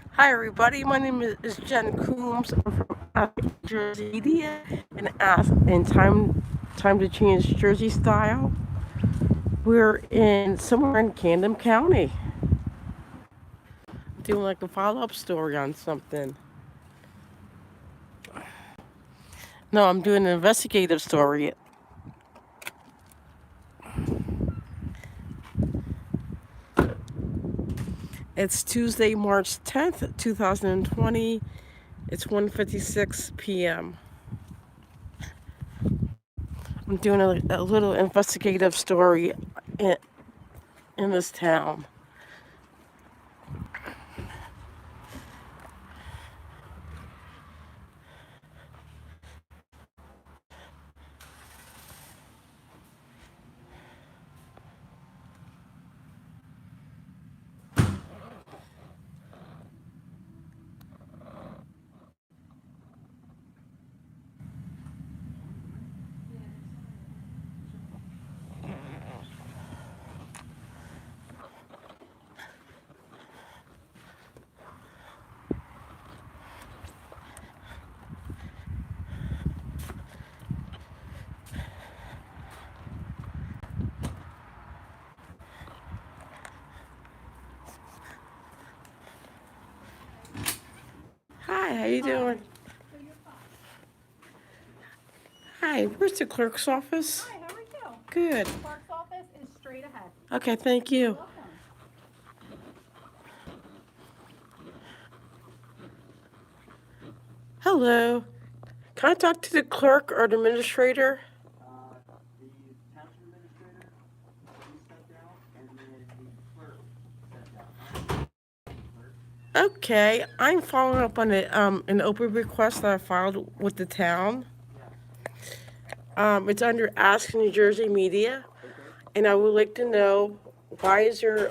Hi everybody, my name is Jen Coombs. I'm from Jersey Media and time to change Jersey style. We're in somewhere in Camden County, doing like a follow-up story on something. No, I'm doing an investigative story. It's Tuesday, March 10th, 2020. It's 1:56 p.m. I'm doing a little investigative story in, in this town. Hi, how you doing? Hi, where's the clerk's office? Hi, how are you? Good. Clerk's office is straight ahead. Okay, thank you. Welcome. Hello. Can I talk to the clerk or the administrator? The township administrator, he stepped out, and then the clerk stepped out. Okay, I'm following up on an open request that I filed with the town. Yeah. It's under Ask New Jersey Media, Okay. and I would like to know why is your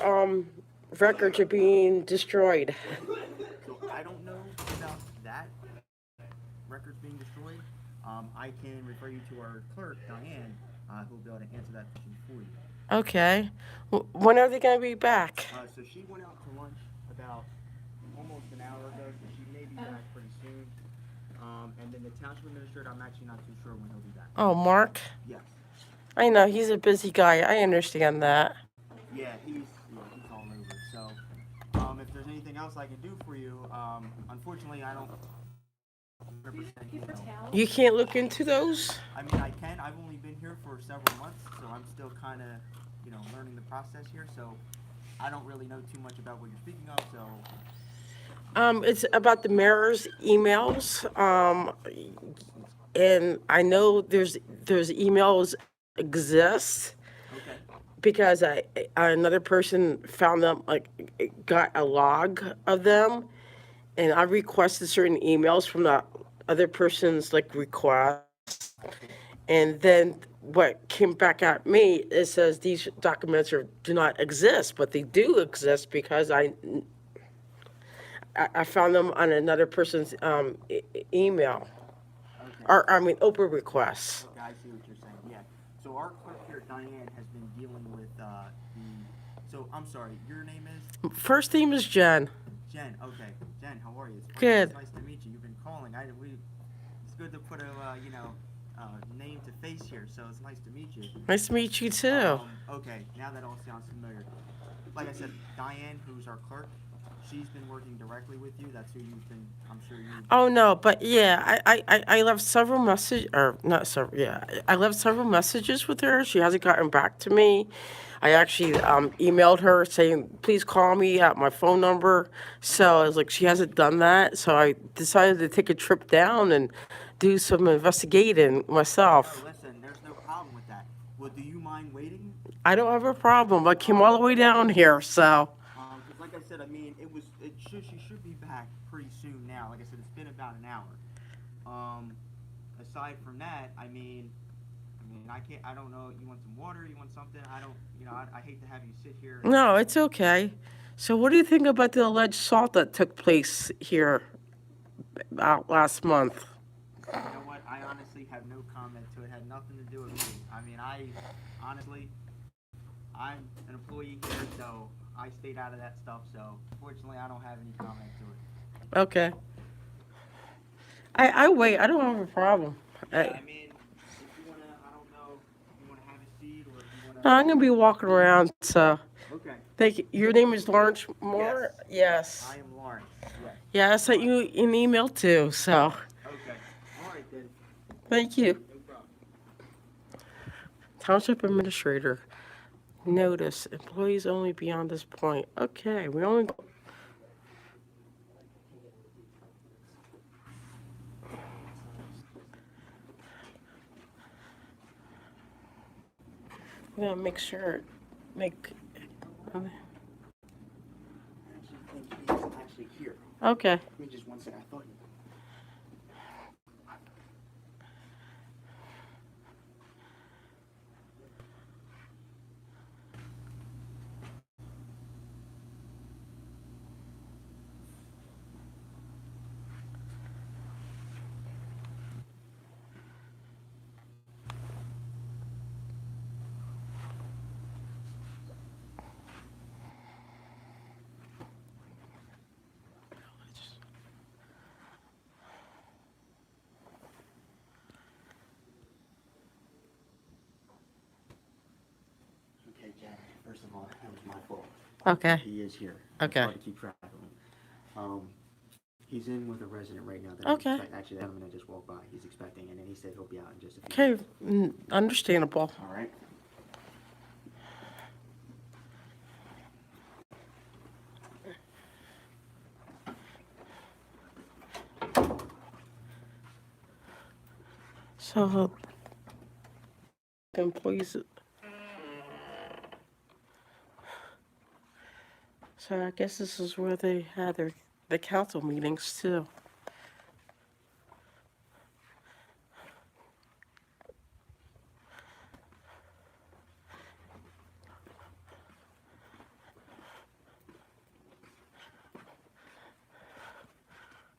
records are being destroyed? So I don't know about that records being destroyed. I can refer you to our clerk, Diane, who'll be able to answer that question for you. Okay. When are they going to be back? So she went out to lunch about almost an hour ago, so she may be back pretty soon. And then the township administrator, I'm actually not too sure when he'll be back. Oh, Mark? Yes. I know, he's a busy guy. I understand that. He's all over. So, if there's anything else I can do for you, unfortunately, I don't 100%. You can't look into those? I mean, I can. I've only been here for several months, so I'm still kind of, learning the process here. So, I don't really know too much about what you're speaking of. So, It's about the mayor's emails. And I know there's emails exist okay, because another person found them, like, got a log of them, and I requested certain emails from the other person's like request, and then what came back at me, it says these documents do not exist, but they do exist because I found them on another person's email, okay, or I mean open requests. okay. I see what you're saying. Yeah. So our clerk here, Diane, has been dealing with the. So I'm sorry. Your name is First name is Jen. Jen. Okay, Jen. How are you? It's Good. nice to meet you. You've been calling. It's good to put a name to face here. So it's nice to meet you. Nice to meet you too. Okay, now that all sounds familiar. Like I said, Diane, who's our clerk, she's been working directly with you. That's who you've been. I'm sure you. Oh no, but yeah, I left several messages, or not several. Yeah, I left several messages with her. She hasn't gotten back to me. I actually emailed her saying, please call me at my phone number. So I was like, she hasn't done that. So I decided to take a trip down and do some investigating No, myself. listen. There's no problem with that. Well, do you mind waiting? I don't have a problem. I came all the way down here, so. Because like I said, I mean, she should be back pretty soon now. Like I said, it's been about an hour. Um, Aside from that, I can't. I don't know. You want some water? You want something? I don't. I hate to have you sit here and. No, it's okay. So what do you think about the alleged assault that took place here last month? You know what? I honestly have no comment to it. It had nothing to do with me. I mean, I honestly, I'm an employee here, so I stayed out of that stuff, so fortunately I don't have any comment to it. Okay. I wait. I don't have a problem. Yeah, I, I mean, if you wanna, I don't know, if you wanna have a seat or if you wanna. no, I'm gonna be walking around. So, Okay. thank you. Your name is Lawrence Moore. Yes. I Yes. am Lawrence. Yes. Yeah, I sent you an email too. So, Okay. All right then. thank you. No problem. Township Administrator. Notice employees only beyond this point. Okay, we only. We're gonna make sure. Make. I actually think he's actually here. Okay. Give me just one second. I thought he. Okay, Jack. First of all, that was my fault. Okay. He is here. Okay. It's hard to keep track of him. He's in with a resident right now. That Okay. Actually, that gentleman that just walked by. He's expecting, and then he said he'll be out in just a few. Okay. Understandable. All right. So, employees. So I guess this is where they had the council meetings too.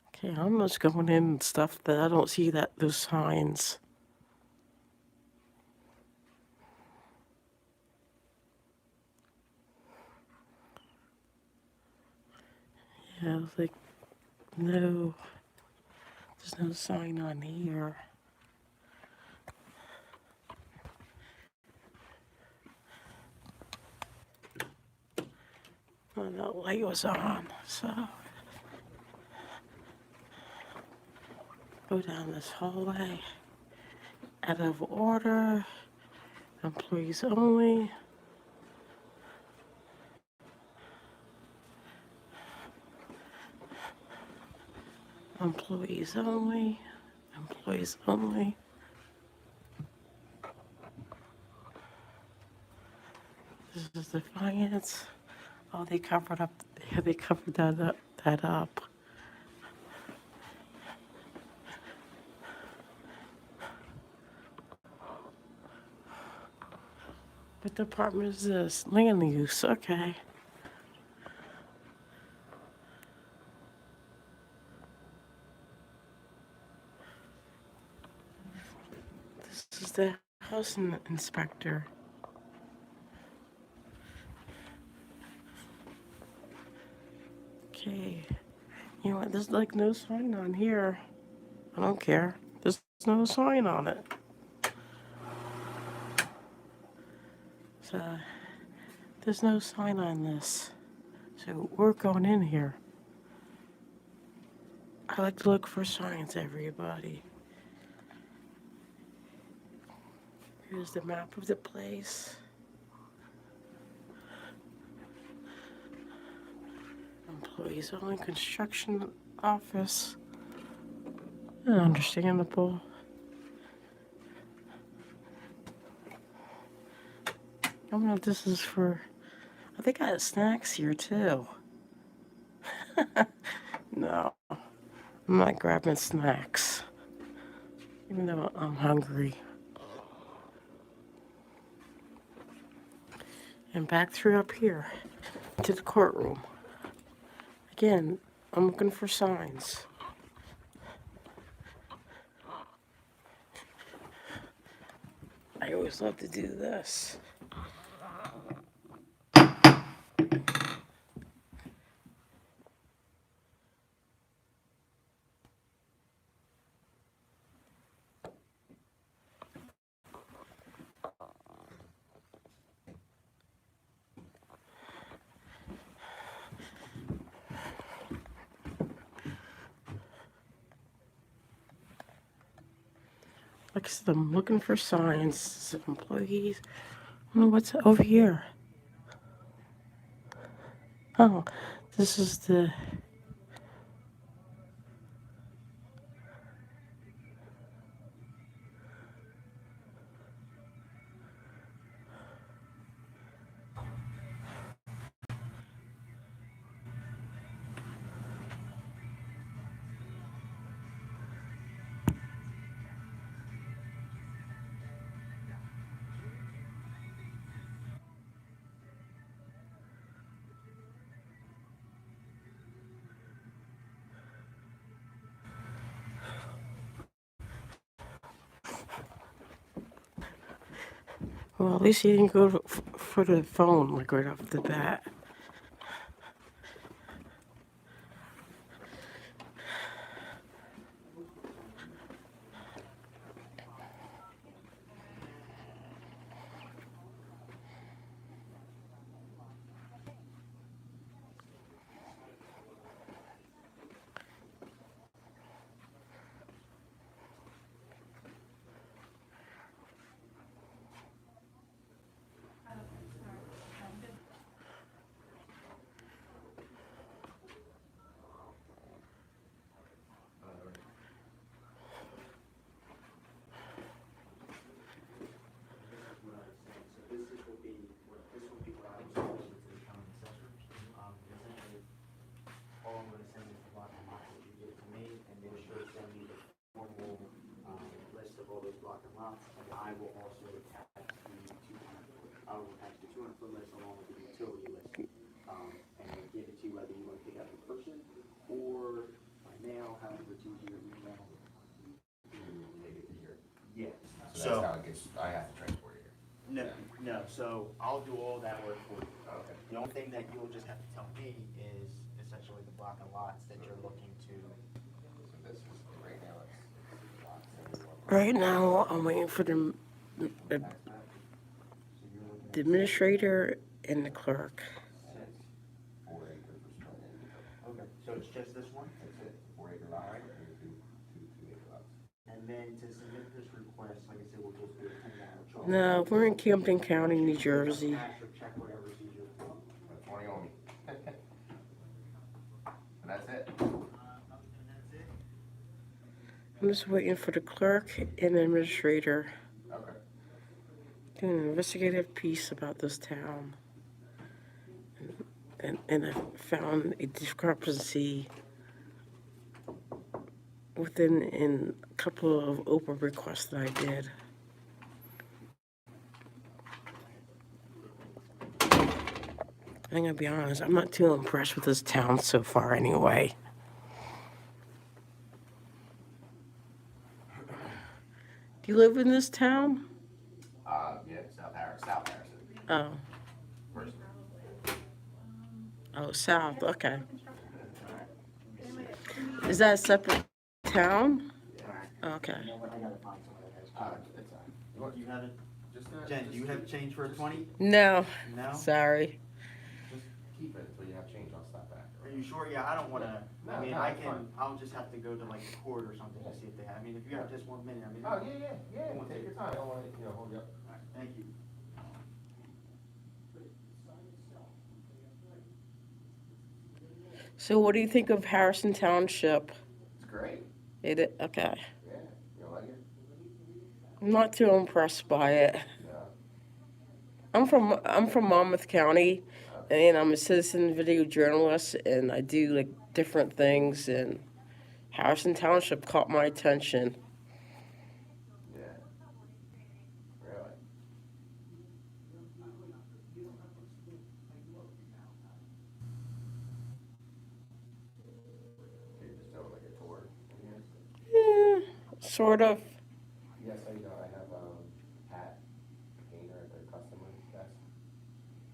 Okay, I'm just going in and stuff that I don't see those signs. Yeah, like no, there's no sign on here. Oh, the light was on, so go down this hallway. Out of order. Employees only. Employees only. Employees only. This is the finance. Oh, they covered up. Yeah, they covered that up. What department is this? Land use. Okay. This is the housing inspector. Okay. You know what? There's like no sign on here. I don't care. There's no sign on it. So there's no sign on this. So we're going in here. I like to look for signs, everybody. Here's the map of the place. Employees only construction office. Understandable. I don't know if this is for. Oh, they got snacks here too. No, I'm not grabbing snacks, even though I'm hungry. And back through up here to the courtroom. Again, I'm looking for signs. I always love to do this. like I said, I'm looking for signs of employees. Oh, what's over here? Oh, this is the. Well, at least he didn't go for the phone like right off the bat. All I'm gonna send is the block and lots that you give to me, and then she'll send me the formal, list of all those block and lots, and I will also attach I will attach the 200-foot list along with the utility list. And then give it to you whether you wanna pick up in person, or by mail, however it's easier, email. Take it to here. Yeah. So that's how it gets, I have to transport it here. No, so I'll do all that work for you. Okay. The only thing that you'll just have to tell me is essentially the block and lots that you're looking to. So this is, right now, it's lots everywhere. Right now, I'm waiting for the So you're looking at administrator and the clerk. 4 acre per square acre. Okay, so it's just this one? That's it, 4 acre lot, right? And two acre lots. And then to submit this request, like I said, we'll just do a $10 charge. No, we're in Camden County, New Jersey. Cash or check, whatever's easier for you. 20 on me. And that's it. And that's it? I'm just waiting for the clerk and the administrator. Okay. Doing an investigative piece about this town. And I found a discrepancy in a couple of open requests that I did. I'm gonna be honest, I'm not too impressed with this town so far anyway. Do you live in this town? Yeah, South Harrison. Oh, First. oh, south, okay. Is that a separate town? Okay. You know what, I gotta find someone that has. It's, Do you have it? just, Jen, do you have change for a 20? No, No? sorry. just keep it until you have change, I'll stop back. Are you sure? Yeah, I don't wanna, I No, mean, no, I it's can, fine. I'll just have to go to like the court or something to see if they have, I mean, if you have just 1 minute, I mean. Oh, yeah, take your time, I don't wanna, hold you up. Alright, thank you. So what do you think of Harrison Township? It's great, Okay. yeah, you like it? I'm not too impressed by it. Yeah. I'm from Monmouth County, and I'm a citizen video journalist, and I do like different things. And Harrison Township caught my attention. Yeah. Really? So you're just doing like a tour in here? Sort of. Yes, I know, I have, Pat, painter at their customer desk,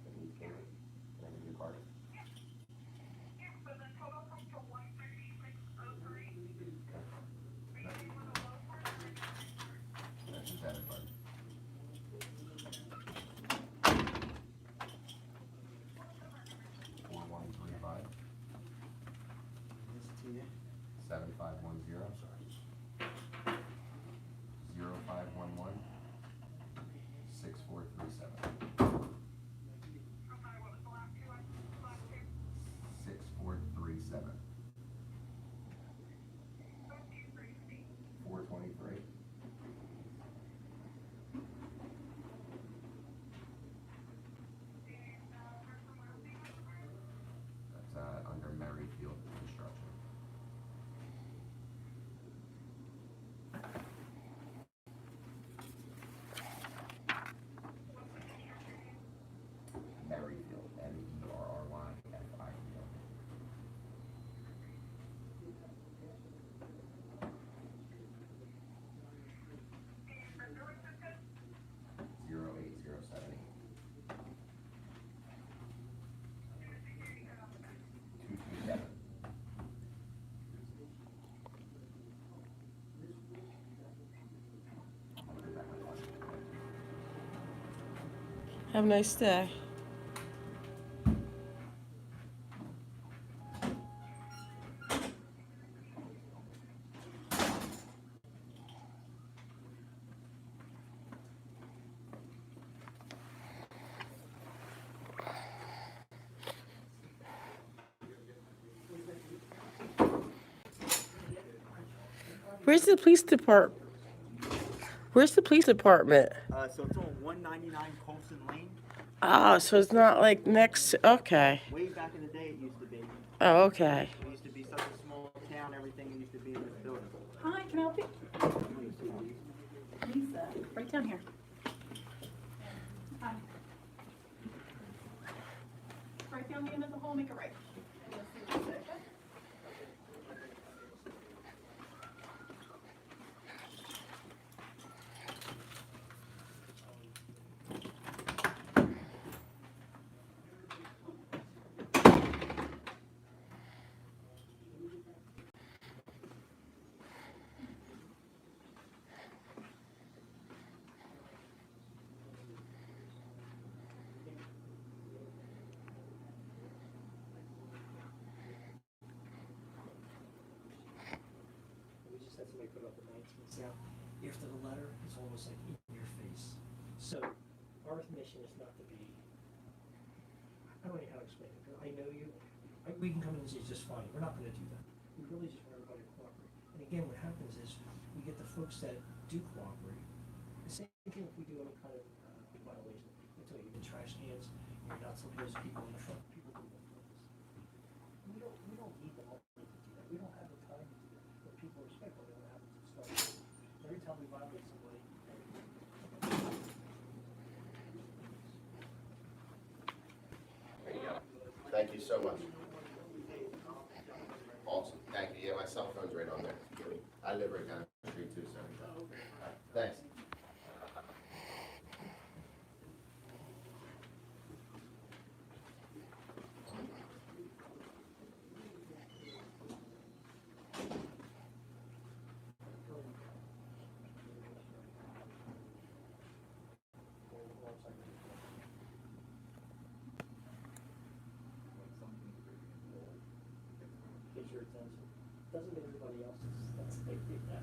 that needs painting, can I give you a card? That's his debit card. 4135 This to you. 7510, sorry. 0510 Have a nice day. Where's the police department? Where's the police department? So it's on 199 Colson Lane. Oh, so it's not like next. Okay. Way back in the day, it used to be. Oh, okay. It used to be such a small town. Everything used to be in this building. Hi, can I help you? Lisa, right down here. Hi. Right down the end of the hall, make it right. And let's see what it says, okay? We just had somebody put up the 19th now. After the letter, it's almost like in your face. So our mission is not to be, I don't know how to explain it. I know you, we can come in and say just fine. We're not gonna do that. We really just want everybody to cooperate. And again, what happens is we get the folks that do cooperate. The same thing if we do any kind of violation. They tell you, even trash cans, you're not supposed to people in the front, people do that. We don't need the money to do that. We don't have the time to do that. But people respect what they don't have to start. Every time we violate somebody. There you go. Thank you so much. Awesome, thank you. Yeah, my cell phone's right on there. I live right down the street too, so. Thanks. Get your attention. Doesn't get everybody else's. That's the big thing. Yeah.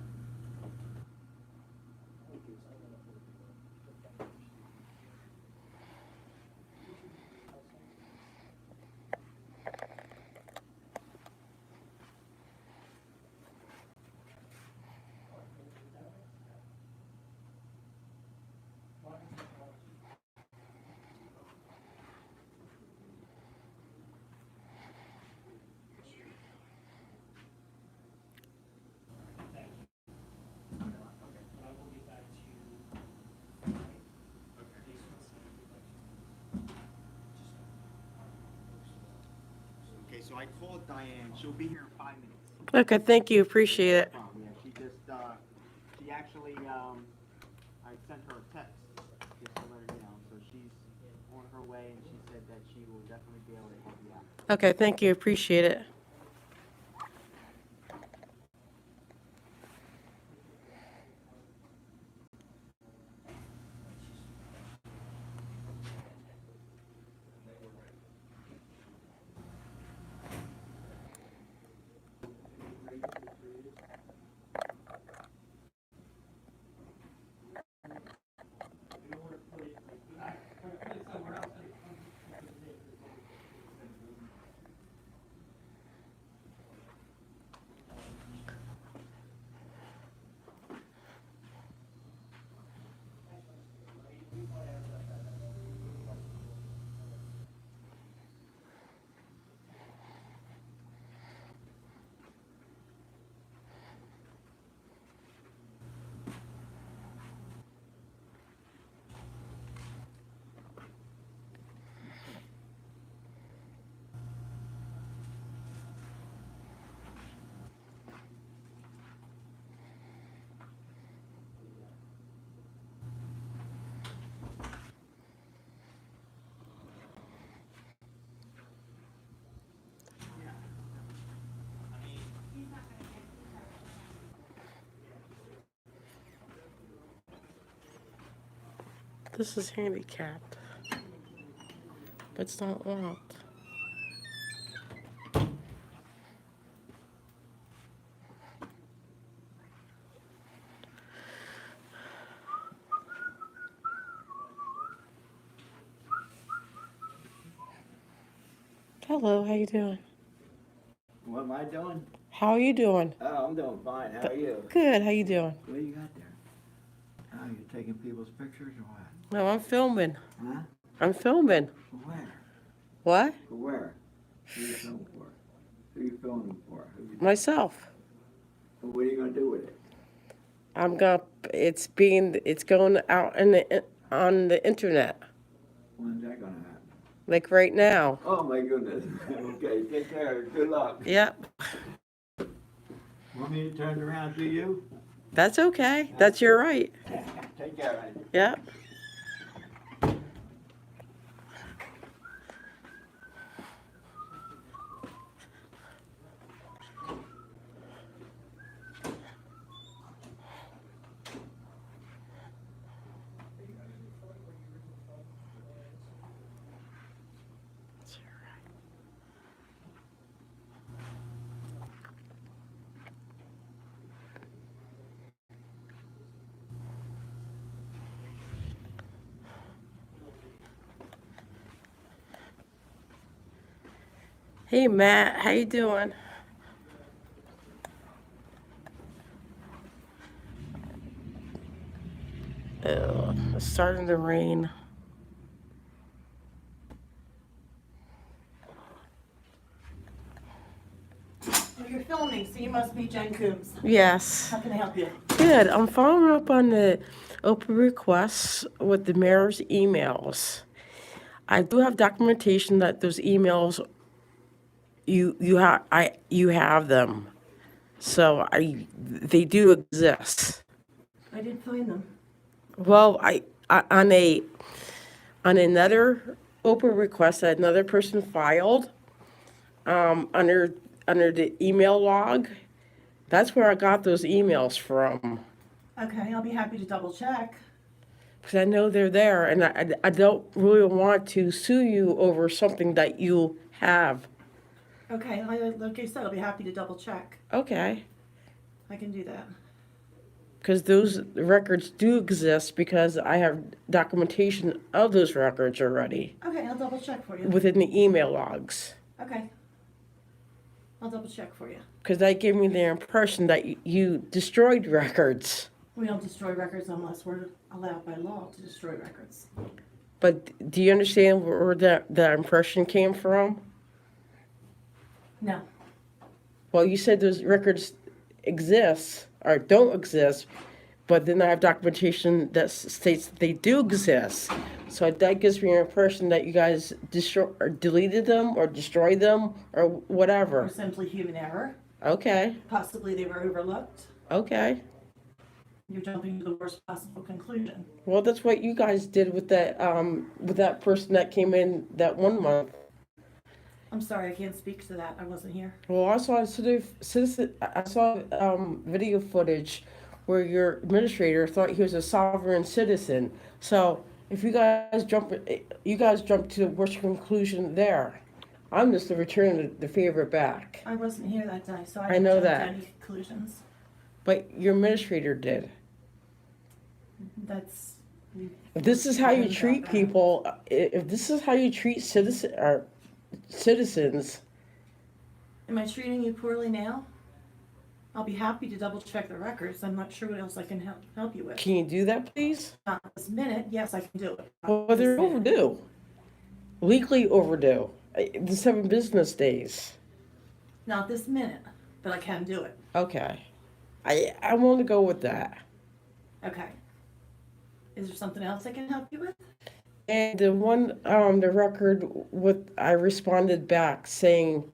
Okay, so I called Diane. She'll be here in 5 minutes. Okay, thank you. Appreciate it. Yeah, she just, she actually, I sent her a text just to let her know. So she's on her way, and she said that she will definitely be able to help you out. Okay, thank you. Appreciate it. This is handicapped. It's not locked. Hello, how you doing? What am I doing? How are you doing? Oh, I'm doing fine. How are you? Good, how you doing? What do you got there? Oh, you're taking people's pictures or what? No, I'm filming. Huh? I'm filming. For where? What? For where? Who are you filming for? Who are you filming for? Myself. What are you gonna do with it? It's going out on the internet, When's that gonna happen? like right now. Oh my goodness. Okay, take care. Good luck. Yep, Want me to turn around to you? that's okay. That's your right. Take care, man. Yep. Hey Matt, how you doing? It's starting to rain. You're filming, so you must be Jen Coombs. Yes. How can I help you? Good. I'm following up on the open requests with the mayor's emails. I do have documentation that those emails you have them. So they do exist. I didn't find them. Well, I on another open request that another person filed, under the email log, that's where I got those emails from. Okay, I'll be happy to double check. Because I know they're there, and I don't really want to sue you over something that you have. Okay, like I said, I'll be happy to double check. Okay. I can do that. Because those records do exist because I have documentation of those records already Okay, I'll double check for you. within the email logs. Okay. I'll double check for you. Because that gave me the impression that you destroyed records. We don't destroy records unless we're allowed by law to destroy records. But do you understand where that impression came from? No. Well, you said those records exist or don't exist, but then I have documentation that states that they do exist. So that gives me an impression that you guys or deleted them or destroyed them or Or whatever. simply human error. Okay, Possibly they were overlooked. okay. You're jumping to the worst possible conclusion. Well, that's what you guys did with that person that came in that 1 month. I'm sorry, I can't speak to that. I wasn't here. Well, I saw video footage where your administrator thought he was a sovereign citizen. So if you guys jump to the worst conclusion there. I'm just returning the favor back. I wasn't here that day, so I I didn't know jump to that. any conclusions. But your administrator did. That's. If this is how you About treat that. people, if this is how you treat citizens, Am I treating you poorly now? I'll be happy to double check the records. I'm not sure what else I can help you with. can you do that, please? Not this minute. Yes, I can do it. Well, This they're minute. overdue. Legally overdue. The 7 business days. Not this minute, but I can do it. Okay. I want to go with that. Okay. Is there something else I can help you with? And the record I responded back saying,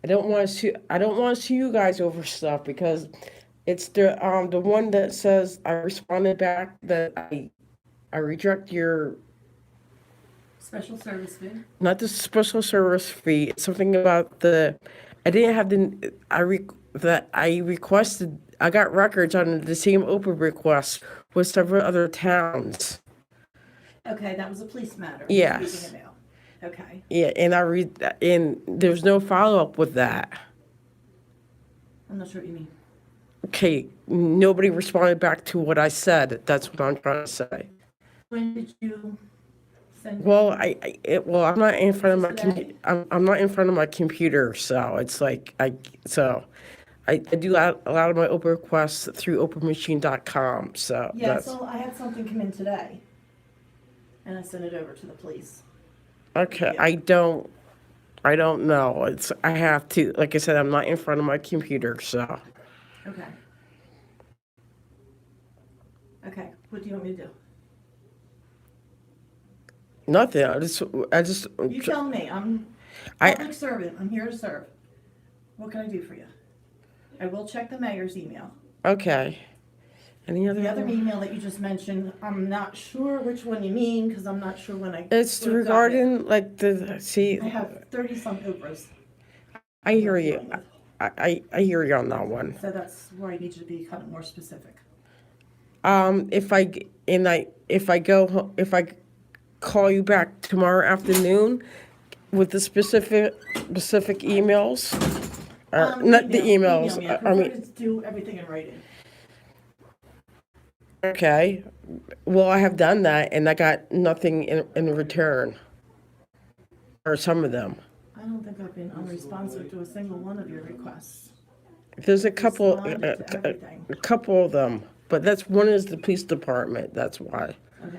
I don't want to sue you guys over stuff because it's the one that says I responded back that I reject your, Special service fee. not the special service fee. It's something about I didn't have I requested. I got records on the same open request with several other towns. Okay, that was a police matter. Yes. Speaking about. Okay, Yeah, and I read that, and there's no follow-up with that. I'm not sure what you mean. Okay, nobody responded back to what I said. That's what I'm trying to say. When did you send? Well, well, I'm not in front of my Today? I'm not in front of my computer, so it's like I do a lot of my open requests through openmachine.com. So Yeah, that's so I had something come in today, and I sent it over to the police. okay. Yeah. I don't know. It's I have to, like I said, I'm not in front of my computer, so Okay. Okay, what do you want me to do? nothing. I just You tell me, I'm I public servant, I'm here to serve. What can I do for you? I will check the mayor's email. okay. Any The other other? email that you just mentioned, I'm not sure which one you mean, because I'm not sure when I. It's would have gotten it. regarding like the see. I have 30-some Oprahs. I hear you. dealing with. I hear you on that one. So that's where I need you to be kind of more specific. If I call you back tomorrow afternoon with the specific emails, or not the Email emails. me. I I prefer mean, to do everything in writing. okay. Well, I have done that, and I got nothing in return, or some of them. I don't think I've been unresponsive to a single one of your requests. There's a couple, Responded to everything. a couple of them, but that's one is the police department. That's why. Okay.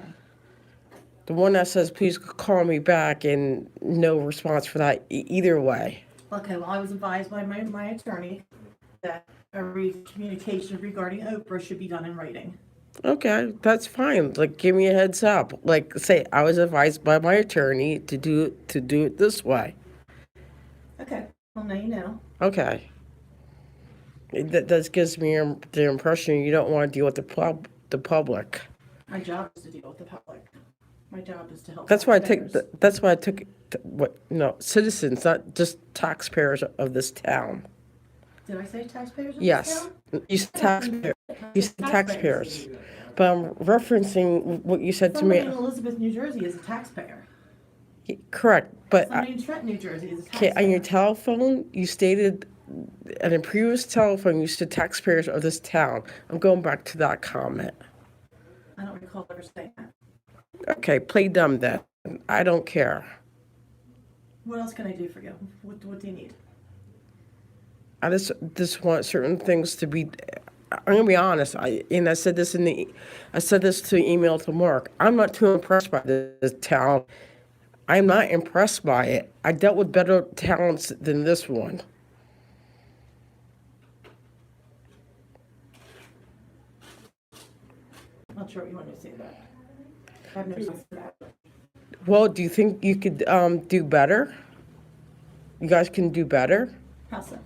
The one that says, please call me back, and no response for that either way. Okay, well, I was advised by my attorney that every communication regarding Oprah should be done in writing. Okay, that's fine. Like, give me a heads up. Like, say, I was advised by my attorney to do it this way. Okay, well, now you know. Okay. That gives me the impression you don't want to deal with the public. My job is to deal with the public. My job is to help. That's why I taxpayers. take. That's why I took. What? No, citizens, not just taxpayers of this town. Did I say taxpayers in this Yes, town? you said taxpayer. You said taxpayers. But I'm referencing what you said to Somebody in me. Elizabeth, New Jersey is a taxpayer. Correct, but Somebody in Trenton, New Jersey is a okay, taxpayer. on your telephone, you stated, on a previous telephone, you said taxpayers of this town. I'm going back to that comment. I don't recall ever saying that. Okay, play dumb then. I don't care. What else can I do for you? What do you need? I just want certain things to be. I'm gonna be honest. I said this to email to Mark. I'm not too impressed by this town. I'm not impressed by it. I dealt with better towns than this one. Not sure what you want me to say about it. I have no sense for that. Well, do you think you could do better? You guys can do better? How so?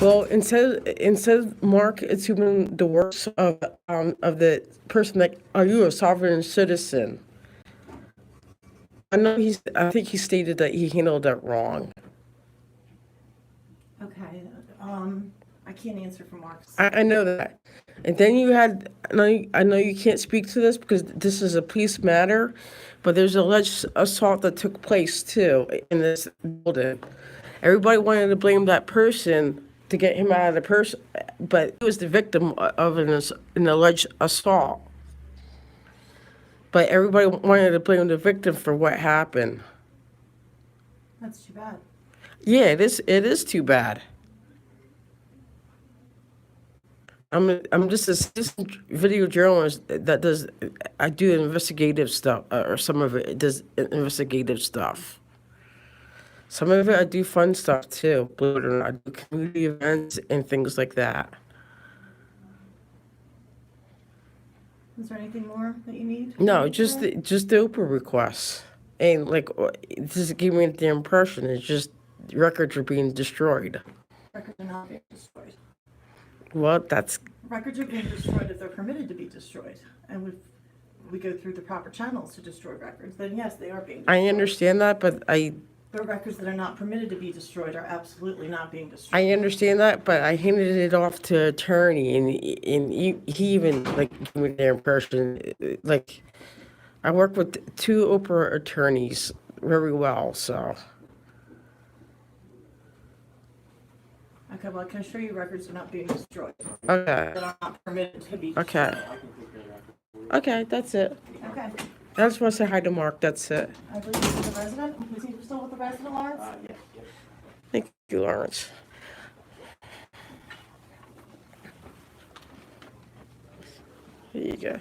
Well, instead of Mark assuming the worst of the person that, are you a sovereign citizen? I think he stated that he handled that wrong. Okay, I can't answer for Mark's. I know that. And then you had, I know you can't speak to this because this is a police matter, but there's alleged assault that took place too in this building. Everybody wanted to blame that person to get him out of the person, but he was the victim of an alleged assault. But everybody wanted to blame the victim for what happened. That's too bad. Yeah, it is too bad. I'm just a citizen video journalist that does, I do investigative stuff, or some of it does investigative stuff. Some of it I do fun stuff too, believe it or not. I do community events and things like that. Is there anything more that you need? No, just the Oprah requests. And like, this gave me the impression it's just records are being destroyed. Records are not being destroyed. Well, that's, Records are being destroyed if they're permitted to be destroyed. And if we go through the proper channels to destroy records, then yes, they are being destroyed. I understand that, but But records that are not permitted to be destroyed are absolutely not being destroyed. I understand that, but I handed it off to attorney, and he even like gave me the impression like I work with 2 Oprah attorneys very well, so. Okay, well, I can assure you records are not being destroyed. Okay, That are not permitted to be okay. Okay, that's it. Okay. I just want to say hi to Mark, that's it. I believe this is the resident. Is he still with the resident, Lawrence? Thank you, Lawrence. Here you go.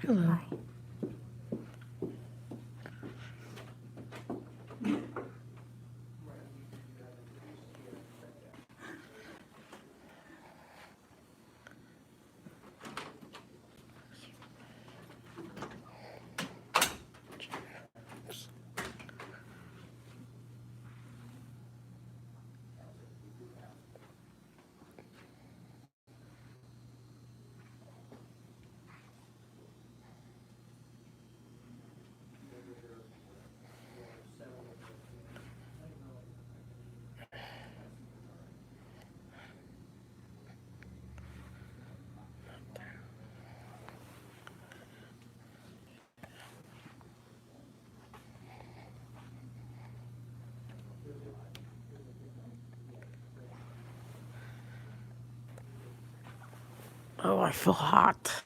Hello. Oh, I feel hot.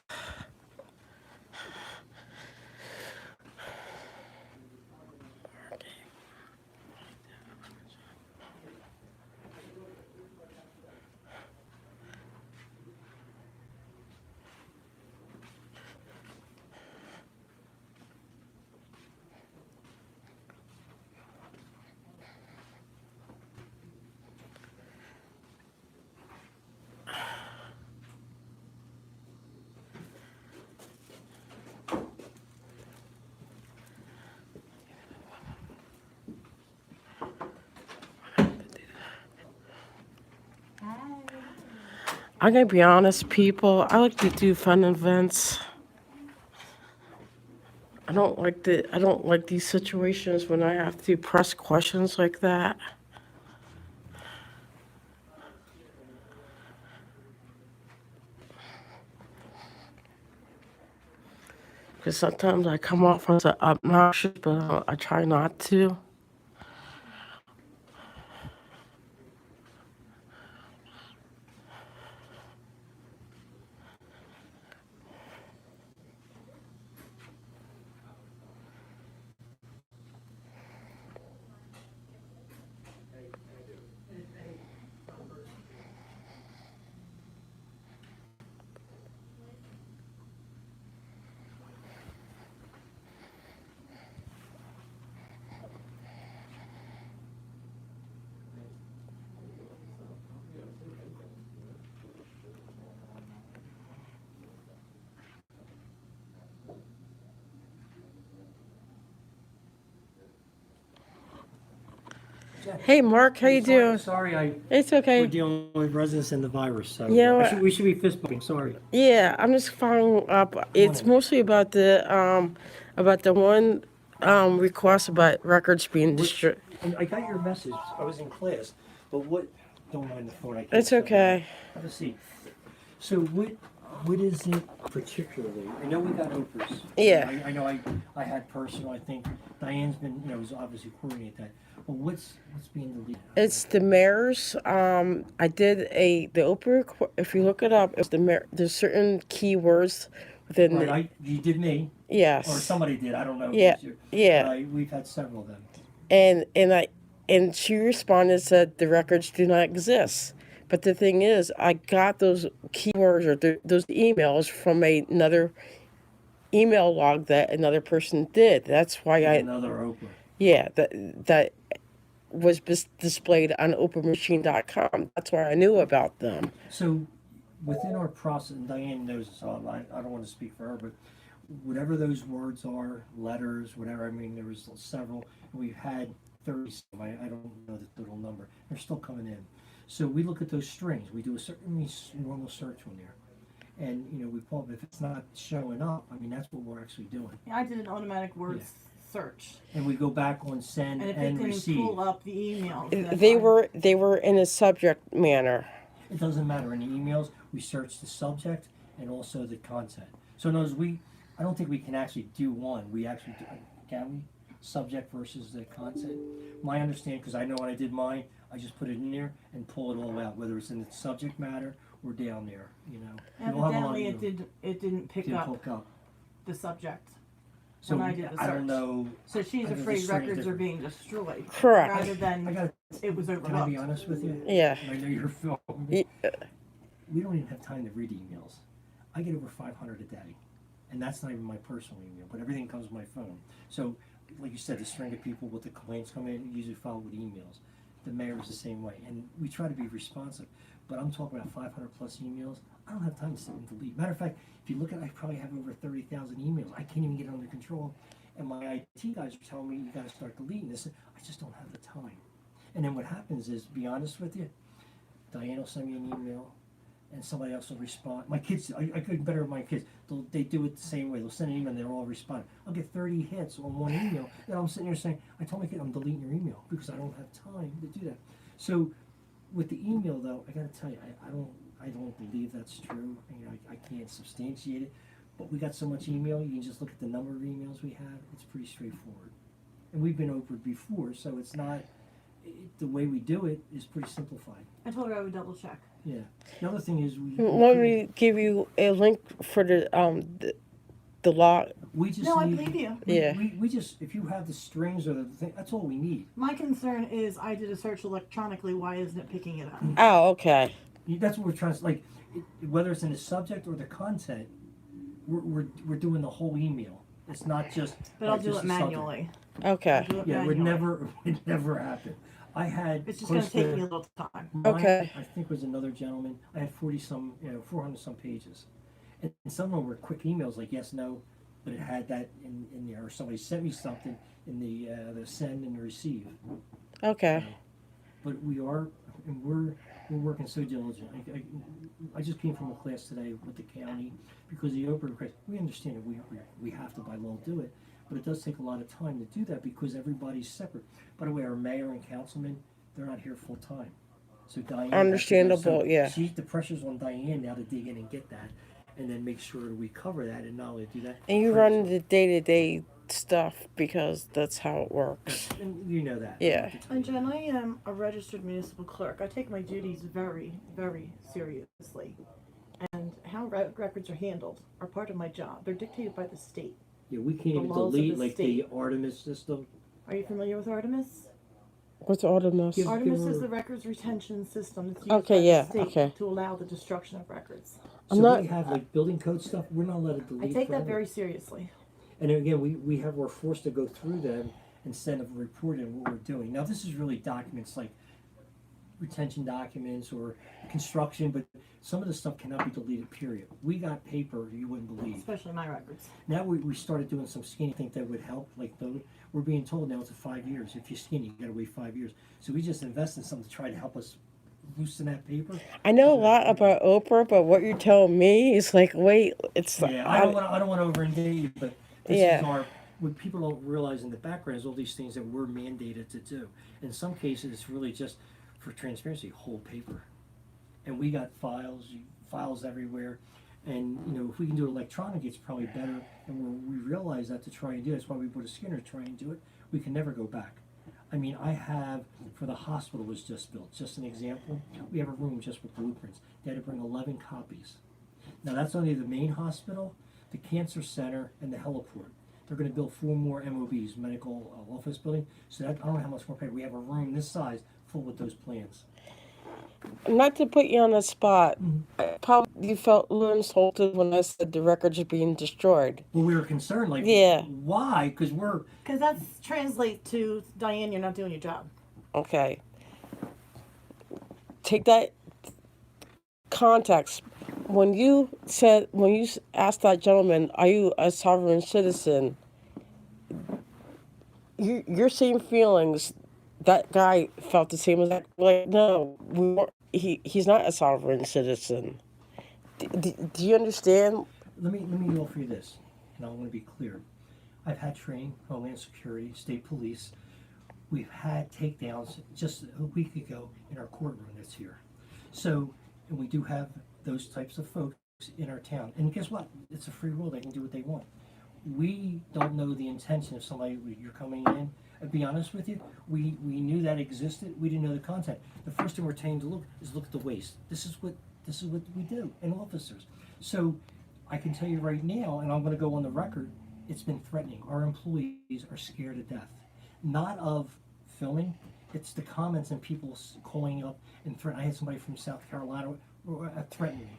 I'm gonna be honest, people. I like to do fun events. I don't like these situations when I have to press questions like that. Because sometimes I come off as obnoxious, but I try not to. Hey, Mark, how you doing? Sorry, It's we're okay. dealing with residents and the virus, so Yeah, we should be fist bumping, sorry. Yeah, I'm just following up. It's Morning. mostly about the one request about records being destroyed. And I got your message, I was in class, but what, don't mind the phone, I can't. It's step okay. out. Have a seat. So what is it particularly? I know we got Oprah's. Yeah. I know I had personal, I think Diane's been, was obviously coordinating that. But what's being deleted? It's the mayor's. I did the Oprah. If you look it up, it's the mayor. There's certain keywords within Right, you did me, or yes, somebody did, I don't know. Yeah, It's your- yeah. but we've had several of them. And she responded and said the records do not exist. But the thing is, I got those keywords or those emails from another email log that another person did. That's why Another Oprah. yeah, that was displayed on openmachine.com. That's why I knew about them. So, within our process, and Diane knows this all, I don't want to speak for her, but whatever those words are, letters, whatever, I mean, there was several, and we've had 30 some, I don't know the total number, they're still coming in. So we look at those strings, we do a certain normal search on there. And, you know, we pull up, if it's not showing up, I mean, that's what we're actually doing. I did an automatic word search, And we go back on send and if it and didn't receive. pull up the emails, then They were in a subject manner. It doesn't matter, in the emails, we search the subject and also the content. So in other words, I don't think we can actually do one, we actually do, can we? Subject versus the content. My understanding, because I know when I did mine, I just put it in there and pull it all out, whether it's in the subject matter or down there, you know. We don't have a lot evidently of them. it didn't pick Didn't up hook up. the subject. So when I did the I search. don't know. So she's I know the afraid string's records are different. being destroyed. Correct. Rather I than gotta, it was can I be overlooked. honest with you? Yeah. I know you're filming. Y- We don't even have time to read emails. I get over 500 a day, and that's not even my personal email, but everything comes to my phone. So, like you said, the string of people with the complaints come in, usually followed with emails. The mayor's the same way, and we try to be responsive. But I'm talking about 500 plus emails. I don't have time to sit and delete. Matter of fact, if you look at it, I probably have over 30,000 emails. I can't even get it under control. And my IT guys are telling me, you gotta start deleting this. I just don't have the time. And then what happens is, be honest with you, Diane will send me an email, and somebody else will respond. My kids, I couldn't better with my kids. They do it the same way. They'll send an email and they'll all respond. I'll get 30 hits on one email, and I'm sitting here saying, I told my kid I'm deleting your email because I don't have time to do that. So with the email though, I gotta tell you, I don't believe that's true. You know, I can't substantiate it. But we got so much email, you can just look at the number of emails we have. It's pretty straightforward. And we've been over it before, so it's not, the way we do it is pretty simplified. I told her I would double check. Yeah. The other thing is Let me give you a link for the log. we just No, I need, believe you. Yeah. we just, if you have the strings or the thing, that's all we need. My concern is I did a search electronically. Why isn't it picking it up? Oh, okay. That's what we're trying to, like, whether it's in the subject or the content, we're doing the whole email. It's not just. But I'll like, do just it the subject. manually. Okay. I'll do it Yeah, it would manually. never happen. I had. It's just gonna close take to- me a little time. Mine, Okay. I think was another gentleman. I had 40 some, 400 some pages, and some of them were quick emails like yes, no, but it had that in there. Or somebody sent me something in the send and the receive. Okay. But we are, and we're working so diligent. I just came from a class today with the county because the open request. We understand that we have to by law do it, but it does take a lot of time to do that because everybody's separate. By the way, our mayor and councilman, they're not here full time. So Diane. Understandable, yeah. The pressure's on Diane now to dig in and get that, and then make sure that we cover that and not only do that. And you run the day-to-day stuff because that's how it works. And you know that. Yeah. And Jen, I am a registered municipal clerk. I take my duties very, very seriously. And how records are handled are part of my job. They're dictated by the state. Yeah, we can't The even laws of delete the like state. the Artemis system. Are you familiar with Artemis? What's Artemis? Give Artemis her- is the records retention system that's used Okay, by yeah, the state okay. to allow the destruction of records. I'm So not- we have like building code stuff, we're not allowed to I delete take that forever. very seriously. And again, we're forced to go through them and send a report in what we're doing. Now, this is really documents like retention documents or construction, but some of the stuff cannot be deleted, period. We got paper you wouldn't believe. Especially my records. Now we started doing some scanning. I think that would help. Like we're being told now it's 5 years. If you scan, you gotta wait 5 years. So we just invested in something to try to help us loosen that paper. I know a lot about Oprah, but what you're telling me is like, wait, it's Yeah, I don't want to over-engage you, but this is Yeah. what people don't realize in the background is all these things that we're mandated to do. In some cases, it's really just for transparency, whole paper. And we got files everywhere. And, if we can do it electronic, it's probably better. And we realize that to try and do it. That's why we put a scanner to try and do it. We can never go back. I mean, I have, for the hospital was just built, just an example, we have a room just with blueprints. They had to bring 11 copies. Now, that's only the main hospital, the cancer center, and the heliport. They're gonna build 4 more MOBs, medical office building, so that, I don't know how much more paper. We have a room this size full with those plans. not to put you on the spot. Probably you felt a little insulted when I said the records are being destroyed. Well, we were concerned, like, Yeah. why? Because we're, Because that translates to, Diane, you're not doing your job. Okay. Take that context. when you asked that gentleman, "Are you a sovereign citizen?" Your same feelings. That guy felt the same as that. Like, no, we weren't, he's not a sovereign citizen. Do you understand? Let me offer you this, and I want to be clear. I've had training, Homeland Security, State Police. We've had takedowns just a week ago in our courtroom that's here. So, and we do have those types of folks in our town. And guess what? It's a free world. They can do what they want. We don't know the intention of somebody. You're coming in. I'll be honest with you. We knew that existed. We didn't know the content. The first thing we're trained to look at the waste. This is what we do in officers. So I can tell you right now, and I'm going to go on the record. It's been threatening. Our employees are scared to death. Not of filming. It's the comments and people calling up and threatening. I had somebody from South Carolina threatening me.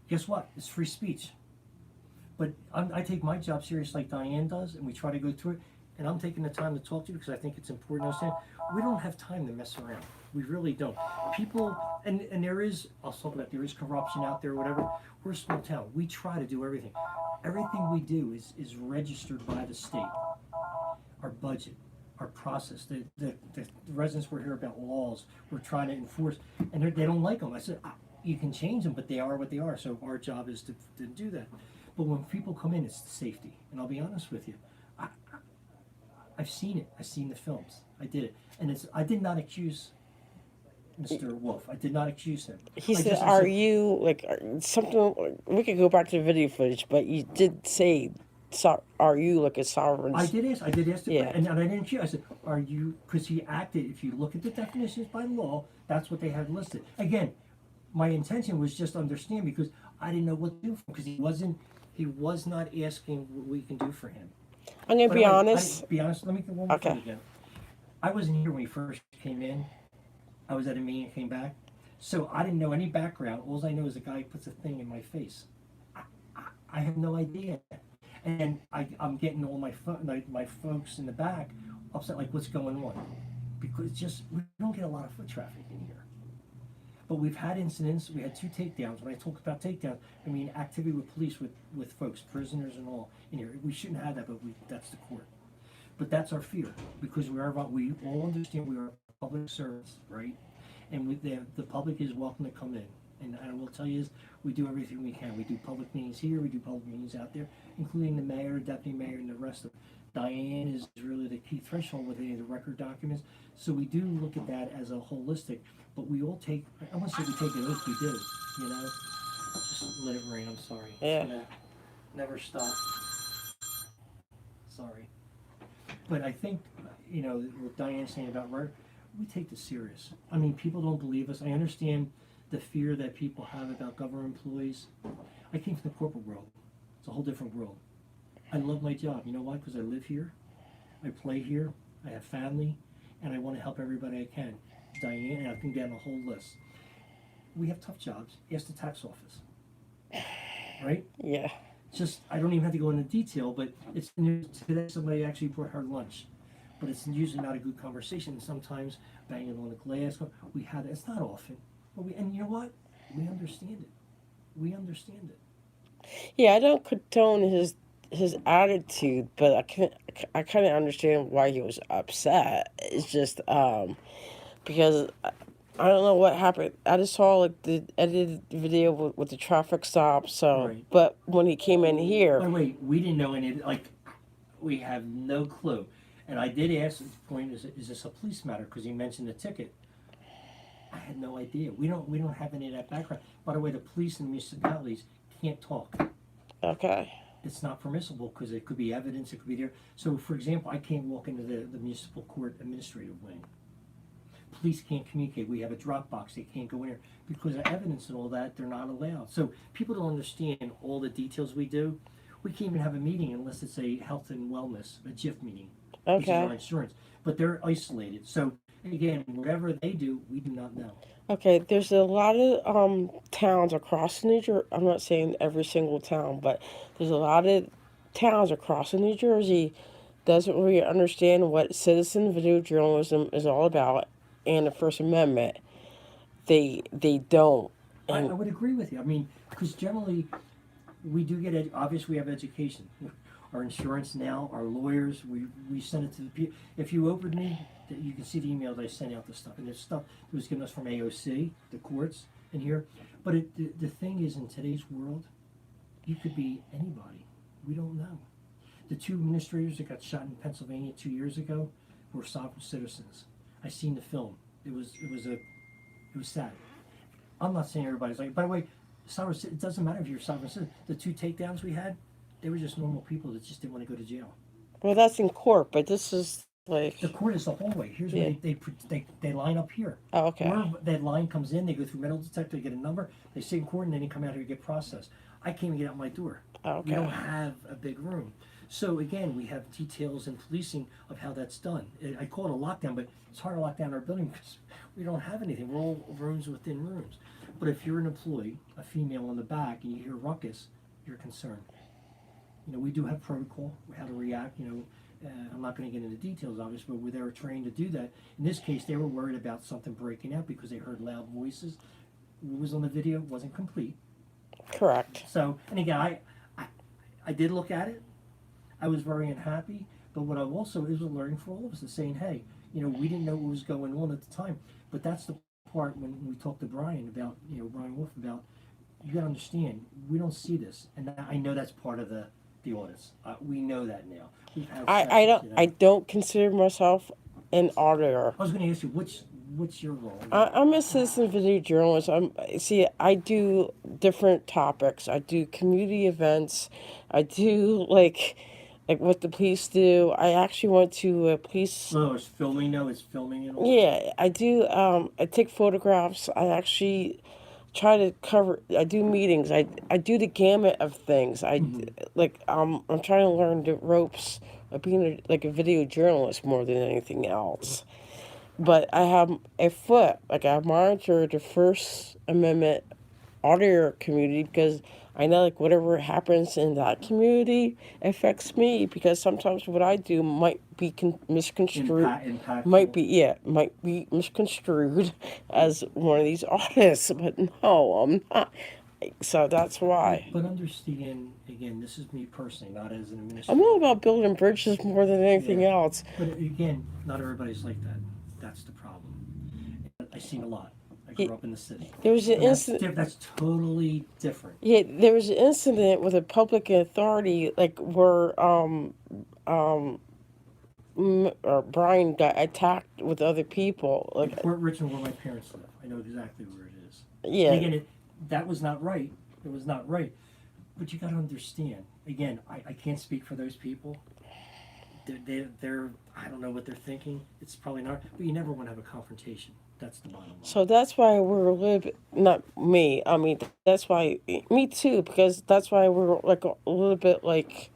Guess what? It's free speech. But I take my job serious like Diane does, and we try to go through it. And I'm taking the time to talk to you because I think it's important to understand. We don't have time to mess around. We really don't. People, and there is, I'll talk about, there is corruption out there or whatever. We're a small town. We try to do everything. Everything we do is registered by the state. Our budget, our process, the residents were here about laws we're trying to enforce, and they don't like them. I said, you can change them, but they are what they are. So our job is to do that. But when people come in, it's the safety. And I'll be honest with you, I've seen it. I've seen the films. I did it. And I did not accuse Mr. Wolf. I did not accuse him. He I said, just- I "Are said, you like something?" We could go back to the video footage, but you did say, "Are you like a sovereign?" I did ask the Yeah. and I didn't accuse. I said, are you, because he acted, if you look at the definitions by law, that's what they have listed. Again, my intention was just to understand because I didn't know what to do for him because he was not asking what we can do for him. I'm gonna By be the way, honest. Be honest. Let me get one more Okay. thing again. I wasn't here when he first came in. I was at a meeting and came back, so I didn't know any background. All I know is the guy puts a thing in my face. I have no idea, and I'm getting all my folks in the back upset. Like, what's going on? Because just we don't get a lot of foot traffic in here. But we've had incidents. We had 2 takedowns. When I talk about takedowns, I mean activity with police, with folks, prisoners and all in here. We shouldn't have that, but that's the court. But that's our fear because we all understand we are public servants, right? And the public is welcome to come in. And I will tell you is we do everything we can. We do public meetings here. We do public meetings out there, including the mayor, deputy mayor, and the rest of it. Diane is really the key threshold with any of the record documents. So we do look at that as a holistic, but we all take, I want to say we take an oath, we do, you know? Just let it rain, I'm sorry. It's Yeah. gonna never stop. Sorry. But I think, you know, what Diane's saying about we take this serious. I mean, people don't believe us. I understand the fear that people have about government employees. I came from the corporate world. It's a whole different world. I love my job. You know why? Because I live here, I play here, I have family, and I want to help everybody I can. Diane, and I can get on a whole list. We have tough jobs. Ask the tax office. Right? Yeah. Just, I don't even have to go into detail, but it's today somebody actually brought her lunch. But it's usually not a good conversation. Sometimes banging on the glass. We have it's not often. But and you know what? We understand it. We understand it. Yeah, I don't condone his attitude, but I kind of understand why he was upset. It's just because I don't know what happened. I just saw like the edited video with the traffic stop. So, Right. but when he came in By the here, way, we didn't know any. Like, we have no clue. And I did ask at the point, is this a police matter? Because he mentioned the ticket. I had no idea. We don't have any of that background. By the way, the police and municipalities can't talk. okay, It's not permissible because it could be evidence, it could be there. So, for example, I can't walk into the municipal court administrative wing. Police can't communicate. We have a drop box. They can't go in there because of evidence and all that. They're not allowed. So people don't understand all the details we do. We can't even have a meeting unless it's a health and wellness, a GIF meeting, which is our okay, insurance. But they're isolated. So again, whatever they do, we do not know. okay. There's a lot of towns across New Jersey. I'm not saying every single town, but there's a lot of towns across New Jersey doesn't really understand what citizen video journalism is all about and the First Amendment. They don't. I And would agree with you. I mean, because generally, we do get, obviously we have education. Our insurance now, our lawyers, we send it to the people. If you opened me, you can see the emails I sent out the stuff. And there's stuff that was given us from AOC, the courts in here. But the thing is, in today's world, you could be anybody. We don't know. The two administrators that got shot in Pennsylvania 2 years ago were sovereign citizens. I seen the film. It was sad. I'm not saying everybody's like. By the way, it doesn't matter if you're a sovereign citizen. The two takedowns we had, they were just normal people that just didn't want to go to jail. well, that's in court, but this is like, The court is the hallway. Here's Yeah. where they line up here. oh, okay. Where that line comes in, they go through metal detector, they get a number, they sit in court, and then they come out here to get processed. I can't even get out my door. Okay. We don't have a big room. So again, we have details and policing of how that's done. I call it a lockdown, but it's hard to lock down our building because we don't have anything. We're all rooms within rooms. But if you're an employee, a female in the back, and you hear ruckus, you're concerned. We do have protocol, how to react. I'm not going to get into details, obviously, but they were trained to do that. In this case, they were worried about something breaking out because they heard loud voices. What was on the video wasn't complete. Correct. So, and again, I did look at it. I was very unhappy, but what I also is a learning for all of us is saying, hey, we didn't know what was going on at the time. But that's the part when we talked to Brian about, Brian Wolf about, you got to understand, we don't see this, and I know that's part of the audits. We know that now. We've had I sessions, don't I don't consider myself an auditor. I was going to ask you, what's your role? I'm a citizen video journalist. I do different topics. I do community events. I do like what the police do. I actually went to a police. Oh, it's filming now. It's filming and all. Yeah, I do. I take photographs. I actually try to cover. I do meetings. I do the gamut of things. I'm trying to learn the ropes of being like a video journalist more than anything else. But I have a foot. Like I monitor the First Amendment audio community because I know like whatever happens in that community affects me because sometimes what I do might be misconstrued. Impactful. Might be misconstrued as one of these artists, but no, I'm not. So that's why. But understand, again, this is me personally, not as an I'm administrator. all about building bridges more than anything Yeah. else. But again, not everybody's like that. That's the problem. I've seen a lot. I grew up in the city. There was an And incident. that's totally different. Yeah, there was an incident with a public authority, like where or Brian got attacked with other people. In Like, Fort Richmond, where my parents live, I know exactly where it is. yeah, And again, that was not right. It was not right. But you got to understand. Again, I can't speak for those people. They're I don't know what they're thinking. It's probably not. But you never want to have a confrontation. That's the bottom line. so that's why we're a little bit, not me, I mean, that's why, me too, because that's why we're like a little bit like,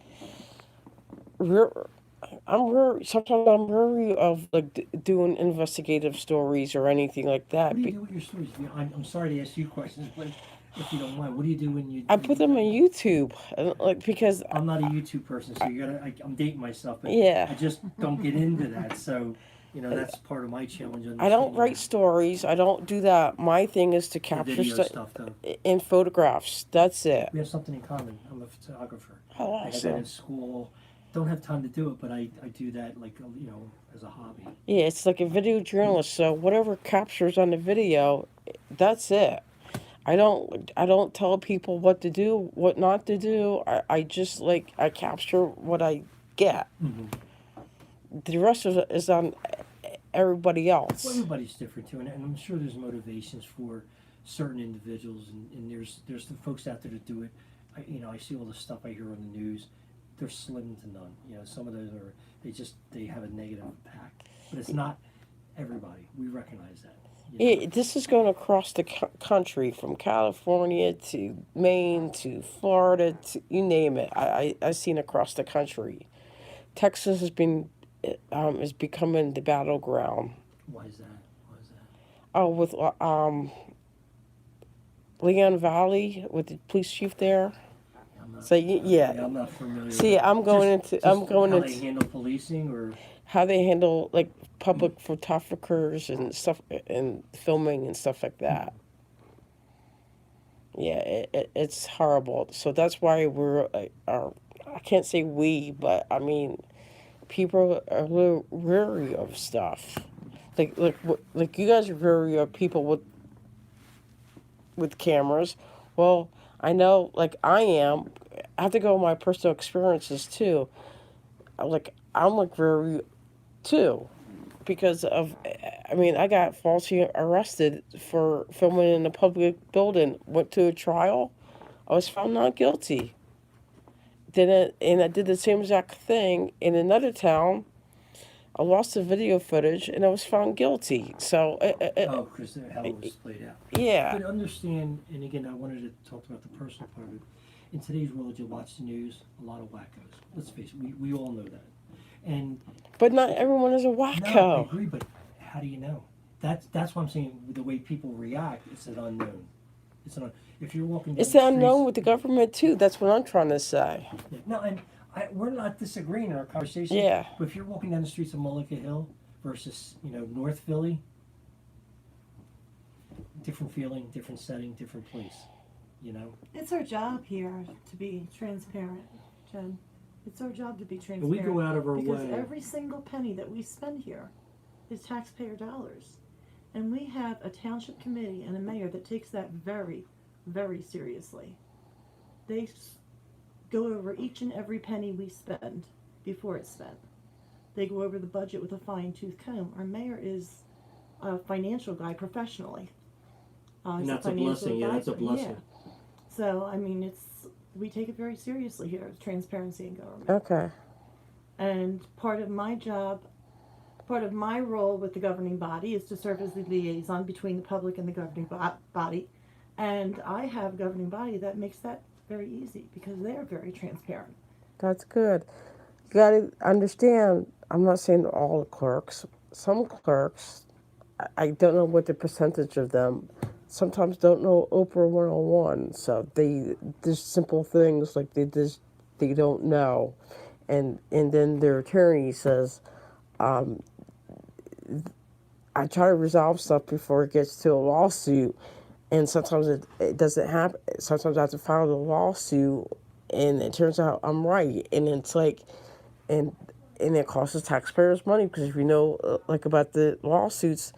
I'm worried, sometimes I'm worried of like doing investigative stories or anything like that. What do you do with your stories? I'm sorry to ask you questions, but if you don't mind, what do you do when you? I put them on YouTube, like, because I'm not a YouTube person, so you gotta. I'm dating myself, but Yeah. I just don't get into that. So, that's part of my challenge. I don't write stories. I don't do that. My thing is to capture video stuff, though. in photographs. That's it. We have something in common. I'm a photographer. Oh, I had that awesome. in school. Don't have time to do it, but I do that like as a hobby. Yeah, it's like a video journalist. So whatever captures on the video, that's it. I don't tell people what to do, what not to do. I just I capture what I get. The rest of it is on everybody else. Well, everybody's different too, and I'm sure there's motivations for certain individuals, and there's the folks out there that do it. I see all the stuff I hear on the news. They're slim to none. Some of those are they have a negative impact, but it's not everybody. We recognize that. Yeah, this is going across the country from California to Maine to Florida to you name it. I've seen across the country. Texas has been is becoming the battleground. Why is that? Why is that? Oh, with Leon Valley with the police chief there. I'm not, So yeah. I'm not familiar. See, with I'm going just, into just I'm going how into they handle policing, or how they handle like public photographers and stuff and filming and stuff like that. Yeah, it's horrible. So that's why I can't say we, but I mean, people are a little wary of stuff. Like you guys are wary of people with cameras. Well, I know, like I am. I have to go with my personal experiences too. I'm like very too, because of. I mean, I got falsely arrested for filming in a public building. Went to a trial. I was found not guilty. Then and I did the same exact thing in another town. I lost the video footage and I was found guilty. So Oh, because how it was played out. yeah, But understand, and again, I wanted to talk about the personal part of it. In today's world, you watch the news, a lot of wackos. Let's face it, we all know that. And but not everyone is a no, I wacko. agree, but how do you know? That's what I'm saying. The way people react, it's an unknown. It's an if you're walking down It's the the unknown streets, with the government too. That's what I'm trying to say. yeah, no, and we're not disagreeing in our conversation. Yeah. But if you're walking down the streets of Mullica Hill versus North Philly, different feeling, different setting, different place. It's our job here to be transparent, Jen. It's our job to be And transparent. we go out of our because way. every single penny that we spend here is taxpayer dollars. And we have a township committee and a mayor that takes that very, very seriously. They go over each and every penny we spend before it's spent. They go over the budget with a fine-tooth comb. Our mayor is a financial guy professionally. And He's that's a financial blessing. Yeah, that's a advisor. blessing. Yeah. So, I mean, we take it very seriously here, transparency in government. Okay. And part of my job, part of my role with the governing body is to serve as the liaison between the public and the governing body. And I have a governing body that makes that very easy because they are very transparent. That's good. You got to understand, I'm not saying all the clerks. Some clerks, I don't know what the percentage of them, sometimes don't know Oprah 101. So there's simple things like they don't know. And then their attorney says, I try to resolve stuff before it gets to a lawsuit. And sometimes it doesn't happen. Sometimes I have to file the lawsuit and it turns out I'm right. And it's like, and it costs the taxpayers money because if you know, like about the lawsuits,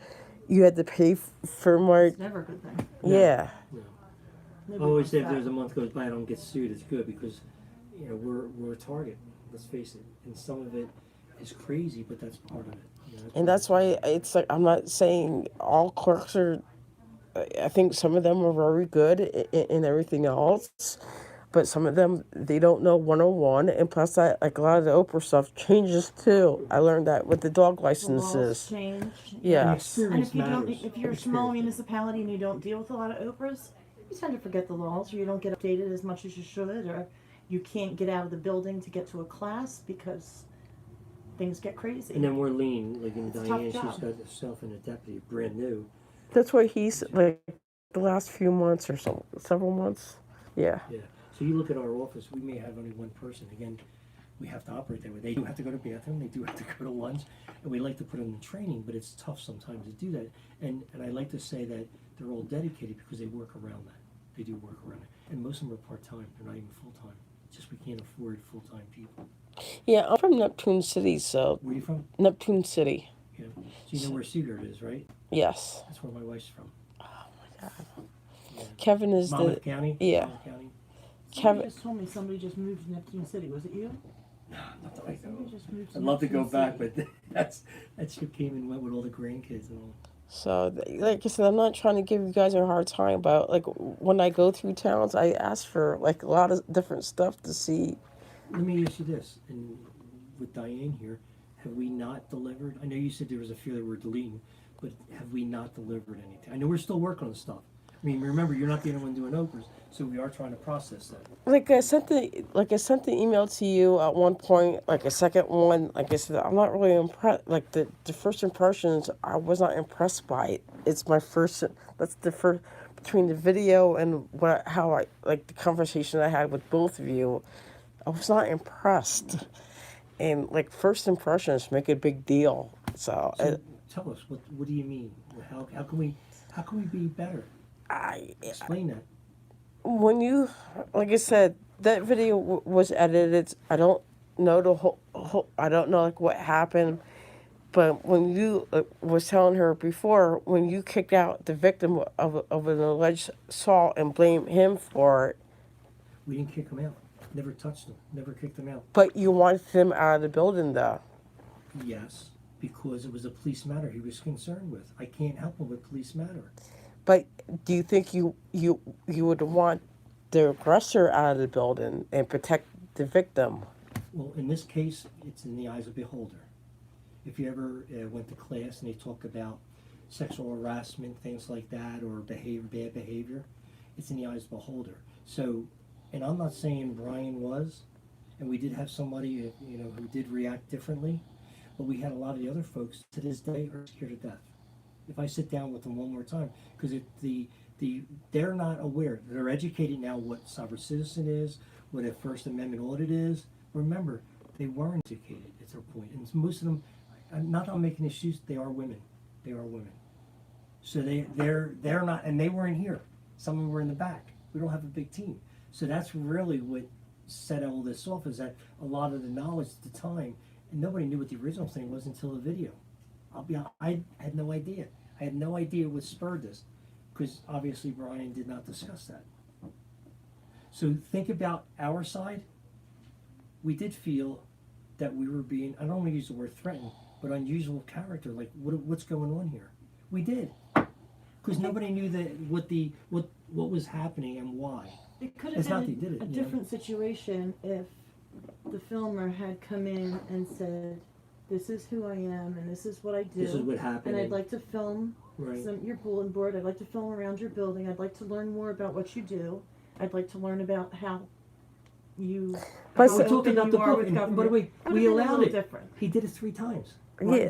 you had to pay for my, It's never a good thing. yeah. No. I Nobody always wants say if that. there's a month goes by I don't get sued, it's good because we're a target. Let's face it, and some of it is crazy, but that's part of it. And that's why it's like, I'm not saying all clerks are, I think some of them are very good in everything else. But some of them, they don't know 101. And plus, like a lot of the Oprah stuff changes too. I learned that with the dog The laws licenses. change. Yeah. And experience if you don't, matters. if you're a small municipality and you don't deal with a lot of Oprahs, you tend to forget the laws, or you don't get updated as much as you should, or you can't get out of the building to get to a class because things get crazy. And then we're lean, like in It's a tough Diane, she's job. got herself in a deputy, brand new. That's why he's like the last few months or so, several months. Yeah. Yeah. So you look at our office, we may have only one person. Again, we have to operate that way. They do have to go to bathroom, they do have to go to lunch, and we like to put them in training, but it's tough sometimes to do that. And I like to say that they're all dedicated because they work around that. They do work around it. And most of them are part-time, they're not even full-time. It's just we can't afford full-time people. Yeah, I'm from Neptune City, so Where are you from? Neptune City. Yeah. So you know where Seagard is, right? Yes. That's where my wife's from. Yeah. Kevin is Monmouth the, County? yeah. Monmouth County? Somebody Kevin. just told me somebody just moved to Neptune City. Was it you? Not that I know Somebody of. just moved to I'd love to go Neptune back, City. but that ship came and went with all the grandkids and all. So, like I said, I'm not trying to give you guys a hard time, but like when I go through towns, I ask for like a lot of different stuff to see. Let me ask you this, and with Diane here, have we not delivered? I know you said there was a few that were deleting, but have we not delivered anything? I know we're still working on stuff. I mean, remember, you're not the only one doing Oprahs, so we are trying to process that. Like I sent the email to you at one point, like a second one. Like I said, I'm not really impressed. Like the first impressions, I was not impressed by it. It's my first. That's the first between the video and how I like the conversation I had with both of you. I was not impressed, and like first impressions make a big deal. So, So tell us, what do you mean? How can we be better? I Explain that. when you, like I said, that video was edited. I don't know the whole I don't know like what happened, but when you was telling her before, when you kicked out the victim of an alleged assault and blame him for it, We didn't kick him out. Never touched him. Never kicked him out. but you wanted him out of the building though. Yes, because it was a police matter he was concerned with. I can't help him with police matter. But do you think you would want the aggressor out of the building and protect the victim? Well, in this case, it's in the eyes of the beholder. If you ever went to class and they talk about sexual harassment, things like that, or bad behavior, it's in the eyes of the beholder. So, and I'm not saying Brian was, and we did have somebody, who did react differently, but we had a lot of the other folks to this day are scared to death. If I sit down with them one more time, because they're not aware. They're educated now what cyber citizen is, what a First Amendment audit is. Remember, they weren't educated. It's their point, and most of them. Not that I'm making excuses. They are women. They are women. So they're not, and they weren't here. Some of them were in the back. We don't have a big team. So that's really what set all this off. Is that a lot of the knowledge at the time, and nobody knew what the original thing was until the video. I had no idea. I had no idea what spurred this, because obviously Brian did not discuss that. So think about our side. We did feel that we were being, I don't want to use the word threatened, but unusual character. Like, what's going on here? We did, because nobody knew what was happening and why. It could have It's not been they did it, a you know? different situation if the filmer had come in and said, "This is who I am, and this is what I do, This is what happened. and I'd like to film Right. your bulletin board. I'd like to film around your building. I'd like to learn more about what you do. I'd like to learn about how you." But how We're so- talking open about you the are book, with and by the government. way, Would've we been a allowed little it. different. He did it 3 times. Yeah.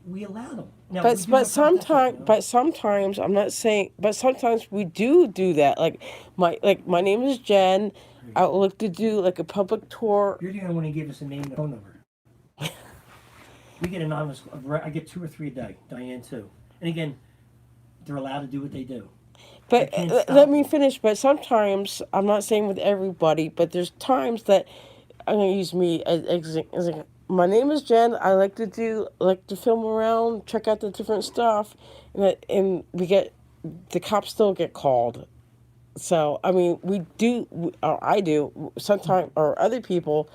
We allowed him. Now, we But do but have sometimes protections, but sometimes I'm not saying but sometimes we do that. Like my name is Jen. I would like to do like a public tour. You're the only one who gave us a name and phone number. We get anonymous. I get 2 or 3 a day. Diane too. And again, they're allowed to do what they do. But can't let stop me it. finish. But sometimes I'm not saying with everybody, but there's times that I'm gonna use me as my name is Jen. I like to film around, check out the different stuff, and we get the cops still get called. So I mean, or I do sometimes, or other people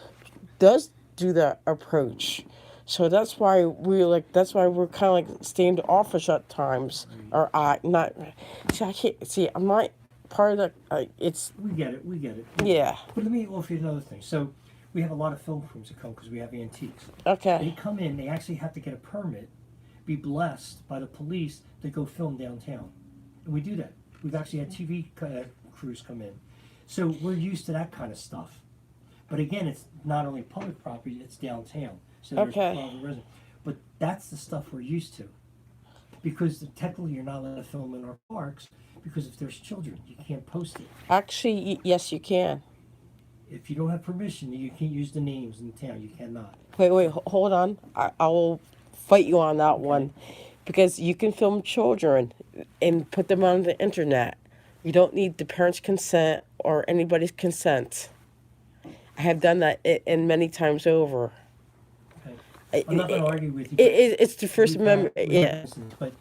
does do that approach. So that's why we're kind of like standoffish at times. Or I not see I can't see I'm not part of the. It's We get it. We get it. yeah But let me offer you another thing. So we have a lot of film crews that come because we have antiques. okay. They come in. They actually have to get a permit, be blessed by the police to go film downtown, and we do that. We've actually had TV crews come in, so we're used to that kind of stuff. But again, it's not only public property; it's downtown. So there's Okay. private residents. But that's the stuff we're used to, because technically you're not allowed to film in our parks because if there's children, you can't post it. Actually, yes, you can. If you don't have permission, you can't use the names in town. You cannot. Wait, hold on. I will fight you on that one, because you can film children and put them on the internet. You don't need the parents' consent or anybody's consent. I have done that in many times over. Okay. I'm not going to argue with you. It's the First We've had- Amendment. we've had Yeah. instances, but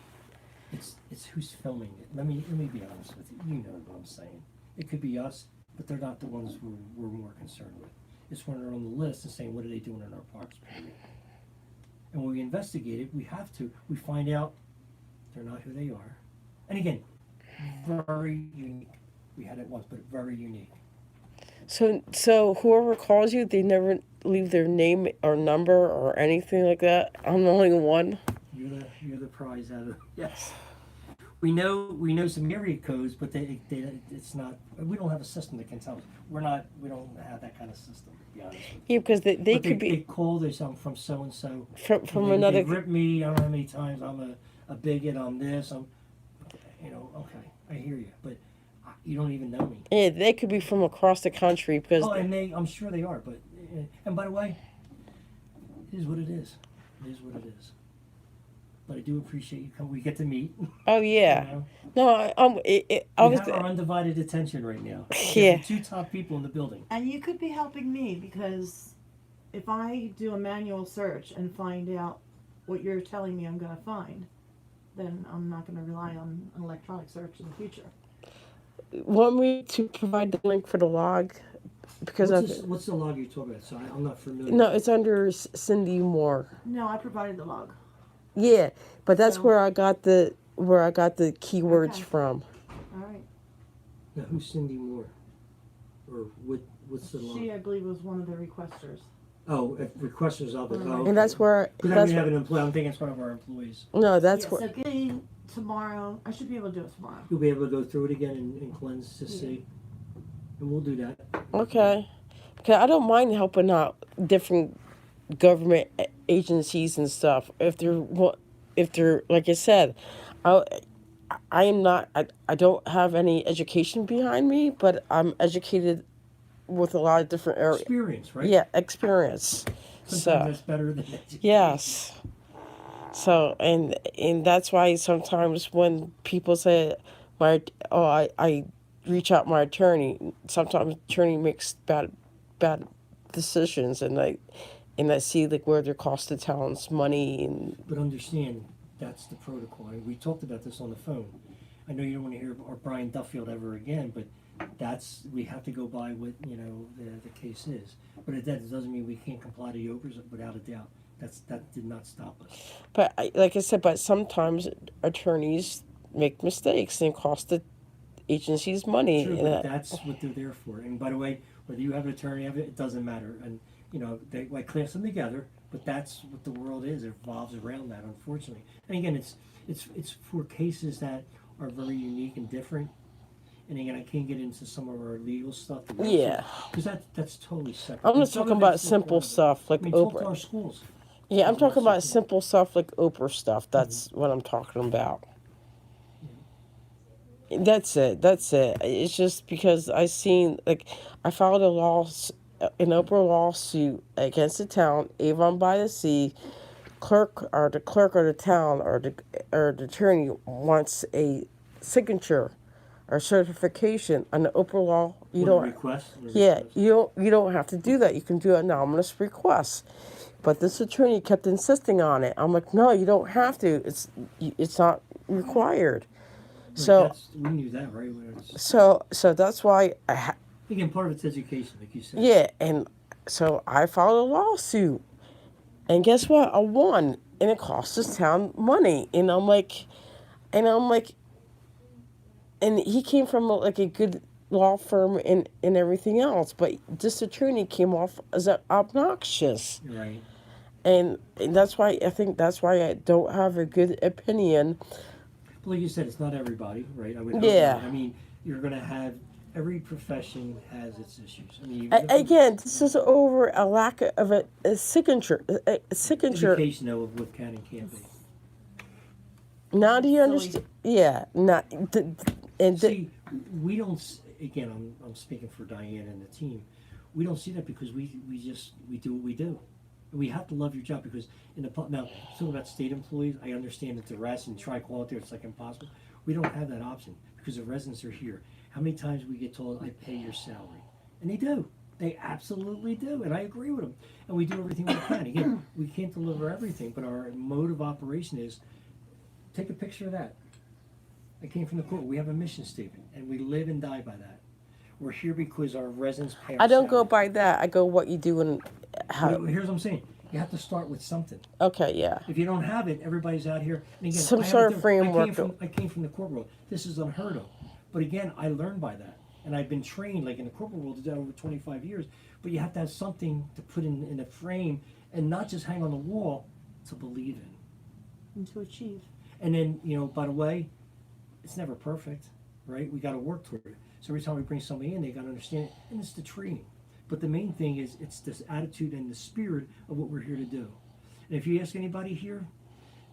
it's who's filming it. Let me be honest with you. You know what I'm saying. It could be us, but they're not the ones we're more concerned with. It's when they're on the list and saying, what are they doing in our parks? Period. And when we investigate it, we have to. We find out they're not who they are. And again, very unique. We had it once, but very unique. So whoever calls you, they never leave their name or number or anything like that. I'm the only one. You're the prize out of yes. We know some area codes, but it's not. We don't have a system that can tell us. We don't have that kind of system. To be honest with you. Yeah, because they But could they be call this from so and so. from They another. rip me. I don't know how many times I'm a bigot. I'm this. Okay. I hear you, but you don't even know me. Yeah, they could be from across the country because Oh, and I'm sure they are. But and by the way, it is what it is. It is what it is. but I do appreciate you coming. We get to meet. Oh you yeah. know? No, I We was have our undivided attention right now. We Yeah. have the two top people in the building. And you could be helping me because if I do a manual search and find out what you're telling me I'm going to find, then I'm not going to rely on an electronic search in the future. want me to provide the link for the log because What's the log you're talking about? So I'm not familiar. no, it's under Cindy Moore. No, I provided the log. Yeah, but that's So- where I got the keywords Okay. from. All right. Now, who's Cindy Moore? Or what's the log? She, I believe, was one of the requesters. Oh, requesters of it. Oh, okay. And that's where Because we have an employee. I'm thinking it's one of our employees. no, that's Yeah, where so get me tomorrow. I should be able to do it tomorrow. You'll be able to go through it again and cleanse to Yeah. see. And we'll do that. okay. Because I don't mind helping out different government agencies and stuff if they're like I said, I I am not I don't have any education behind me, but I'm educated with a lot of different areas. Experience, right? Yeah, experience. Sometimes So that's better than education. yes. So and that's why sometimes when people say I reach out my attorney, sometimes attorney makes bad decisions and I see like where they cost the towns money and But understand, that's the protocol. And we talked about this on the phone. I know you don't want to hear our Brian Duffield ever again, but we have to go by what the case is. But that doesn't mean we can't comply to Yokers without a doubt. That did not stop us. but like I said, but sometimes attorneys make mistakes and cost the agencies money. True, and but that's what they're there for. And by the way, whether you have an attorney, it doesn't matter. And they like class them together. But that's what the world is. It revolves around that, unfortunately. And again, it's for cases that are very unique and different. And again, I can't get into some of our legal stuff. Yeah. Because that's totally separate. I'm And just some talking of about it's simple required. stuff like I mean, talk to Oprah. our schools. Yeah, I'm That's talking about simple. simple stuff like Oprah stuff. That's what I'm talking about. That's it. That's it. It's just because I seen like I filed an Oprah lawsuit against the town, Avon by the Sea. Clerk or the town or the attorney wants a signature or certification on the Oprah law. You What, don't. request? Yeah, you don't have to do that. You can do an anonymous request. But this attorney kept insisting on it. I'm like, no, you don't have to. It's not required. Right, So we knew that, right? When it's- so that's why Again, part of it's education, like you said. yeah, and so I filed a lawsuit, and guess what? I won, and it cost this town money. And I'm like, and he came from like a good law firm and everything else, but this attorney came off as obnoxious. Right. And that's why I don't have a good opinion. But like you said, it's not everybody, right? I would hope Yeah. not. I mean, you're going to have every profession has its issues. I mean, Again, this is over a lack of a signature. A signature. education though of what can and can't be. Now do you Silly. understand? Yeah. Not. See, we don't. Again, I'm speaking for Diane and the team. We don't see that because we do what we do. We have to love your job because now talking about state employees, I understand that the rest and try quality, it's like impossible. We don't have that option because the residents are here. How many times we get told, "I pay your salary," and they do. They absolutely do, and I agree with them. And we do everything we can. Again, we can't deliver everything, but our mode of operation is take a picture of that. I came from the court. We have a mission statement, and we live and die by that. We're here because our residents pay our I don't go salary. by that. I go what you do and how. Here's what I'm saying. You have to start with something. Okay. Yeah. If you don't have it, everybody's out here. And again, Some I have sort a of different- framework. I came from the corporate world. This is unheard of. But again, I learned by that. And I've been trained, like in the corporate world, to do that over 25 years. But you have to have something to put in a frame and not just hang on the wall to believe in. And to achieve. And then, by the way, it's never perfect, right? We got to work toward it. So every time we bring somebody in, they got to understand it. And it's the training. But the main thing is it's this attitude and the spirit of what we're here to do. And if you ask anybody here,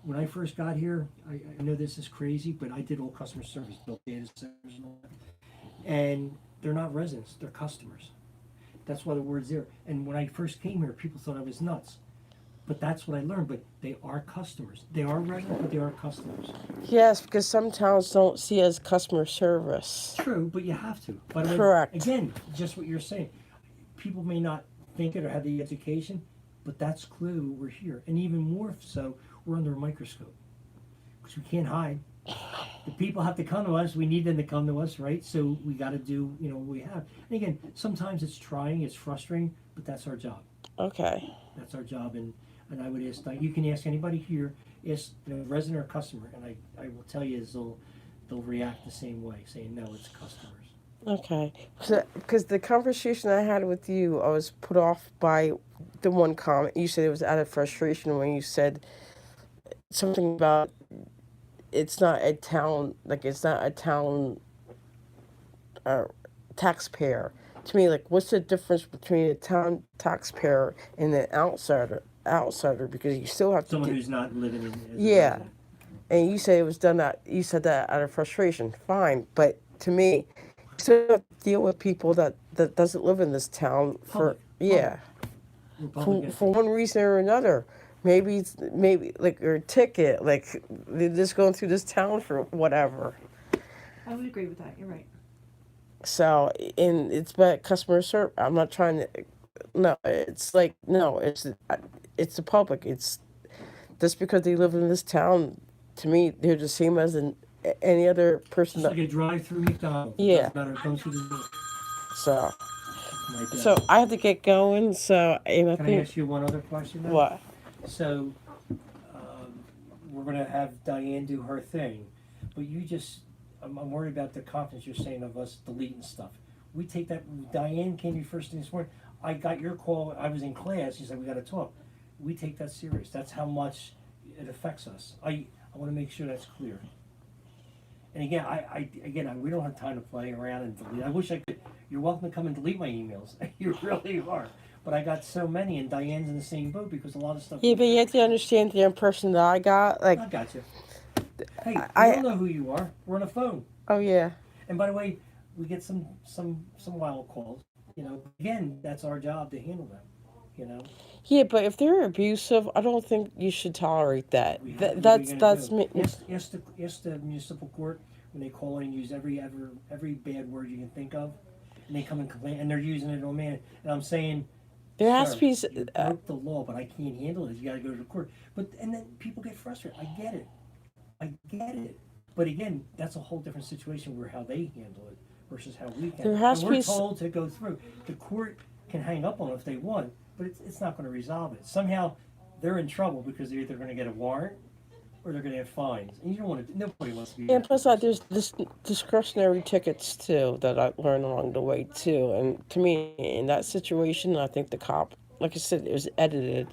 when I first got here, I know this is crazy, but I did all customer service, built data centers and all that. And they're not residents, they're customers. That's why the word's there. And when I first came here, people thought I was nuts. But that's what I learned. But they are customers. They are residents, but they are customers. Yes, because some towns don't see it as customer service. True, but you have to. But I mean, Correct. again, just what you're saying. People may not think it or have the education, but that's clearly what we're here. And even more so, we're under a microscope. Because we can't hide. The people have to come to us. We need them to come to us, right? So we got to do, what we have. And again, sometimes it's trying, it's frustrating, but that's our job. Okay. That's our job. And I would ask, you can ask anybody here, ask resident or customer, and I will tell you is they'll react the same way, saying, no, it's customers. Okay. Because the conversation I had with you, I was put off by the one comment. You said it was out of frustration when you said something about it's not a town, like it's not a town taxpayer. To me, like, what's the difference between a town taxpayer and an outsider? Outsider, because you still have to. Someone who's not living in. As a Yeah. resident. And you said it was done that. You said that out of frustration. Fine, but to me, you still have to deal with people that doesn't live in this town for Public. yeah, We're public for one reason or another. Maybe like your ticket, like they're just going through this town for whatever. I would agree with that. You're right. So, and it's about customer service. I'm not trying to. No, it's like no, it's the public. It's just because they live in this town. To me, they're the same as any other person. Just like a drive-through McDonald's. It Yeah. doesn't matter. It comes through the door. So, Like that. so I have to get going. So, and I Can I think ask you one other question? Then? what? So, we're gonna have Diane do her thing, but you just, I'm worried about the confidence you're saying of us deleting stuff. We take that. Diane came to you first thing this morning. I got your call. I was in class. She said we got to talk. We take that serious. That's how much it affects us. I want to make sure that's clear. And again, we don't have time to play around and delete. I wish I could. You're welcome to come and delete my emails. You really are. But I got so many, and Diane's in the same boat because a lot of stuff. Yeah, but you have to understand the impression that I got. Like, I got you. Hey, I- we don't know who you are. We're on a phone. oh yeah, And by the way, we get some wild calls. Again, that's our job to handle them. yeah. But if they're abusive, I don't think you should tolerate that. We have- That what are we that's gonna do? me. Ask the municipal court when they call in and use every bad word you can think of, and they come and complain, and they're using it on me. And I'm saying, There has sir, to be. you broke the law, but I can't handle it. You got to go to the court. And then people get frustrated. I get it. But again, that's a whole different situation where how they handle it versus how we can. There has And to be we're s- told to go through. The court can hang up on it if they want, but it's not going to resolve it. Somehow they're in trouble because they're either going to get a warrant or they're going to have fines. And you don't want to. Nobody wants to be. And plus, there's this discretionary tickets too that I learned along the way too. And to me, in that situation, I think the cop, like I said, it was edited.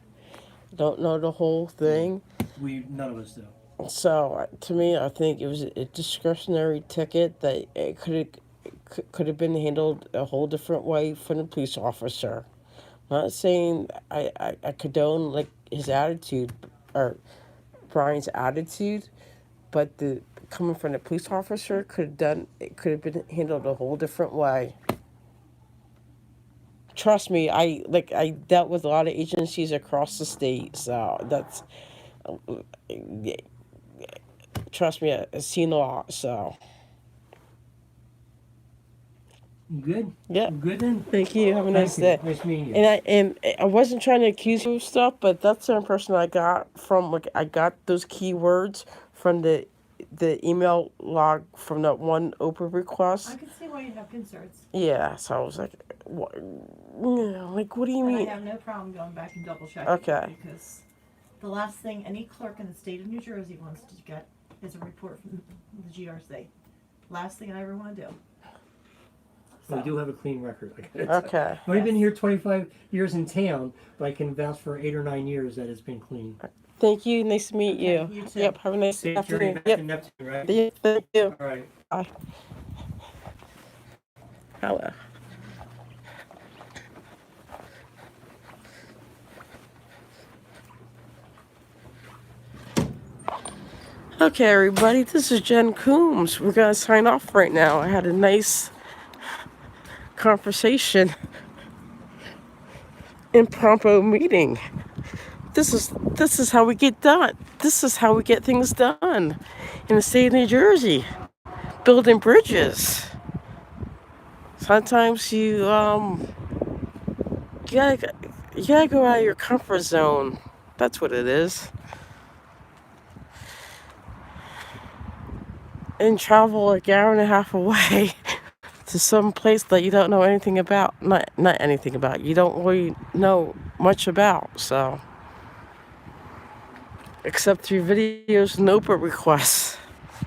Don't know the whole thing. None of us do. So to me, I think it was a discretionary ticket that it could have been handled a whole different way from the police officer. Not saying I condone like his attitude or Brian's attitude, but the coming from the police officer could have been handled a whole different way. Trust me, I dealt with a lot of agencies across the state, so that's trust me, I've seen a lot. So Good. yeah, Good then. thank you. Have a nice day. Nice meeting you. And I wasn't trying to accuse you of stuff, but that's the impression I got from like I got those keywords from the email log from that one Oprah request. I can see why you have concerns. Yeah, so I was like, what? Like, what do you And I mean? have no problem going back and double checking. Okay. Because the last thing any clerk in the state of New Jersey wants to get is a report from the GRC. Last thing I ever want to do. We do have a clean record. Okay. I've only been here 25 years in town, but I can vouch for 8 or 9 years that it's been clean. Thank you. Nice to meet Okay, you. you too. Yep. Have a nice Safe journey afternoon. back Yep. to Neptune, right? Yeah, thank you. All right. Bye. Hello. Okay, everybody, this is Jen Coombs. We're going to sign off right now. I had a nice conversation, impromptu meeting This is how we get done. This is how we get things done in the state of New Jersey. Building bridges. Sometimes you gotta go out of your comfort zone. That's what it is. And travel like an hour and a half away to some place that you don't know anything about. Not anything about. You don't really know much about. So, except through videos and Oprah requests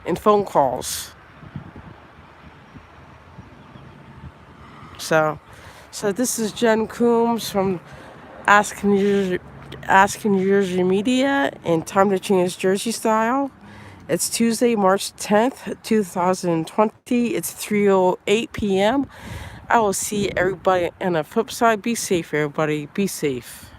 and phone calls. So this is Jen Coombs from Asking New Jersey Media and Time to Change Jersey Style. It's Tuesday, March 10th, 2020. It's 3:08 p.m. I will see everybody on the flip side. Be safe, everybody. Be safe.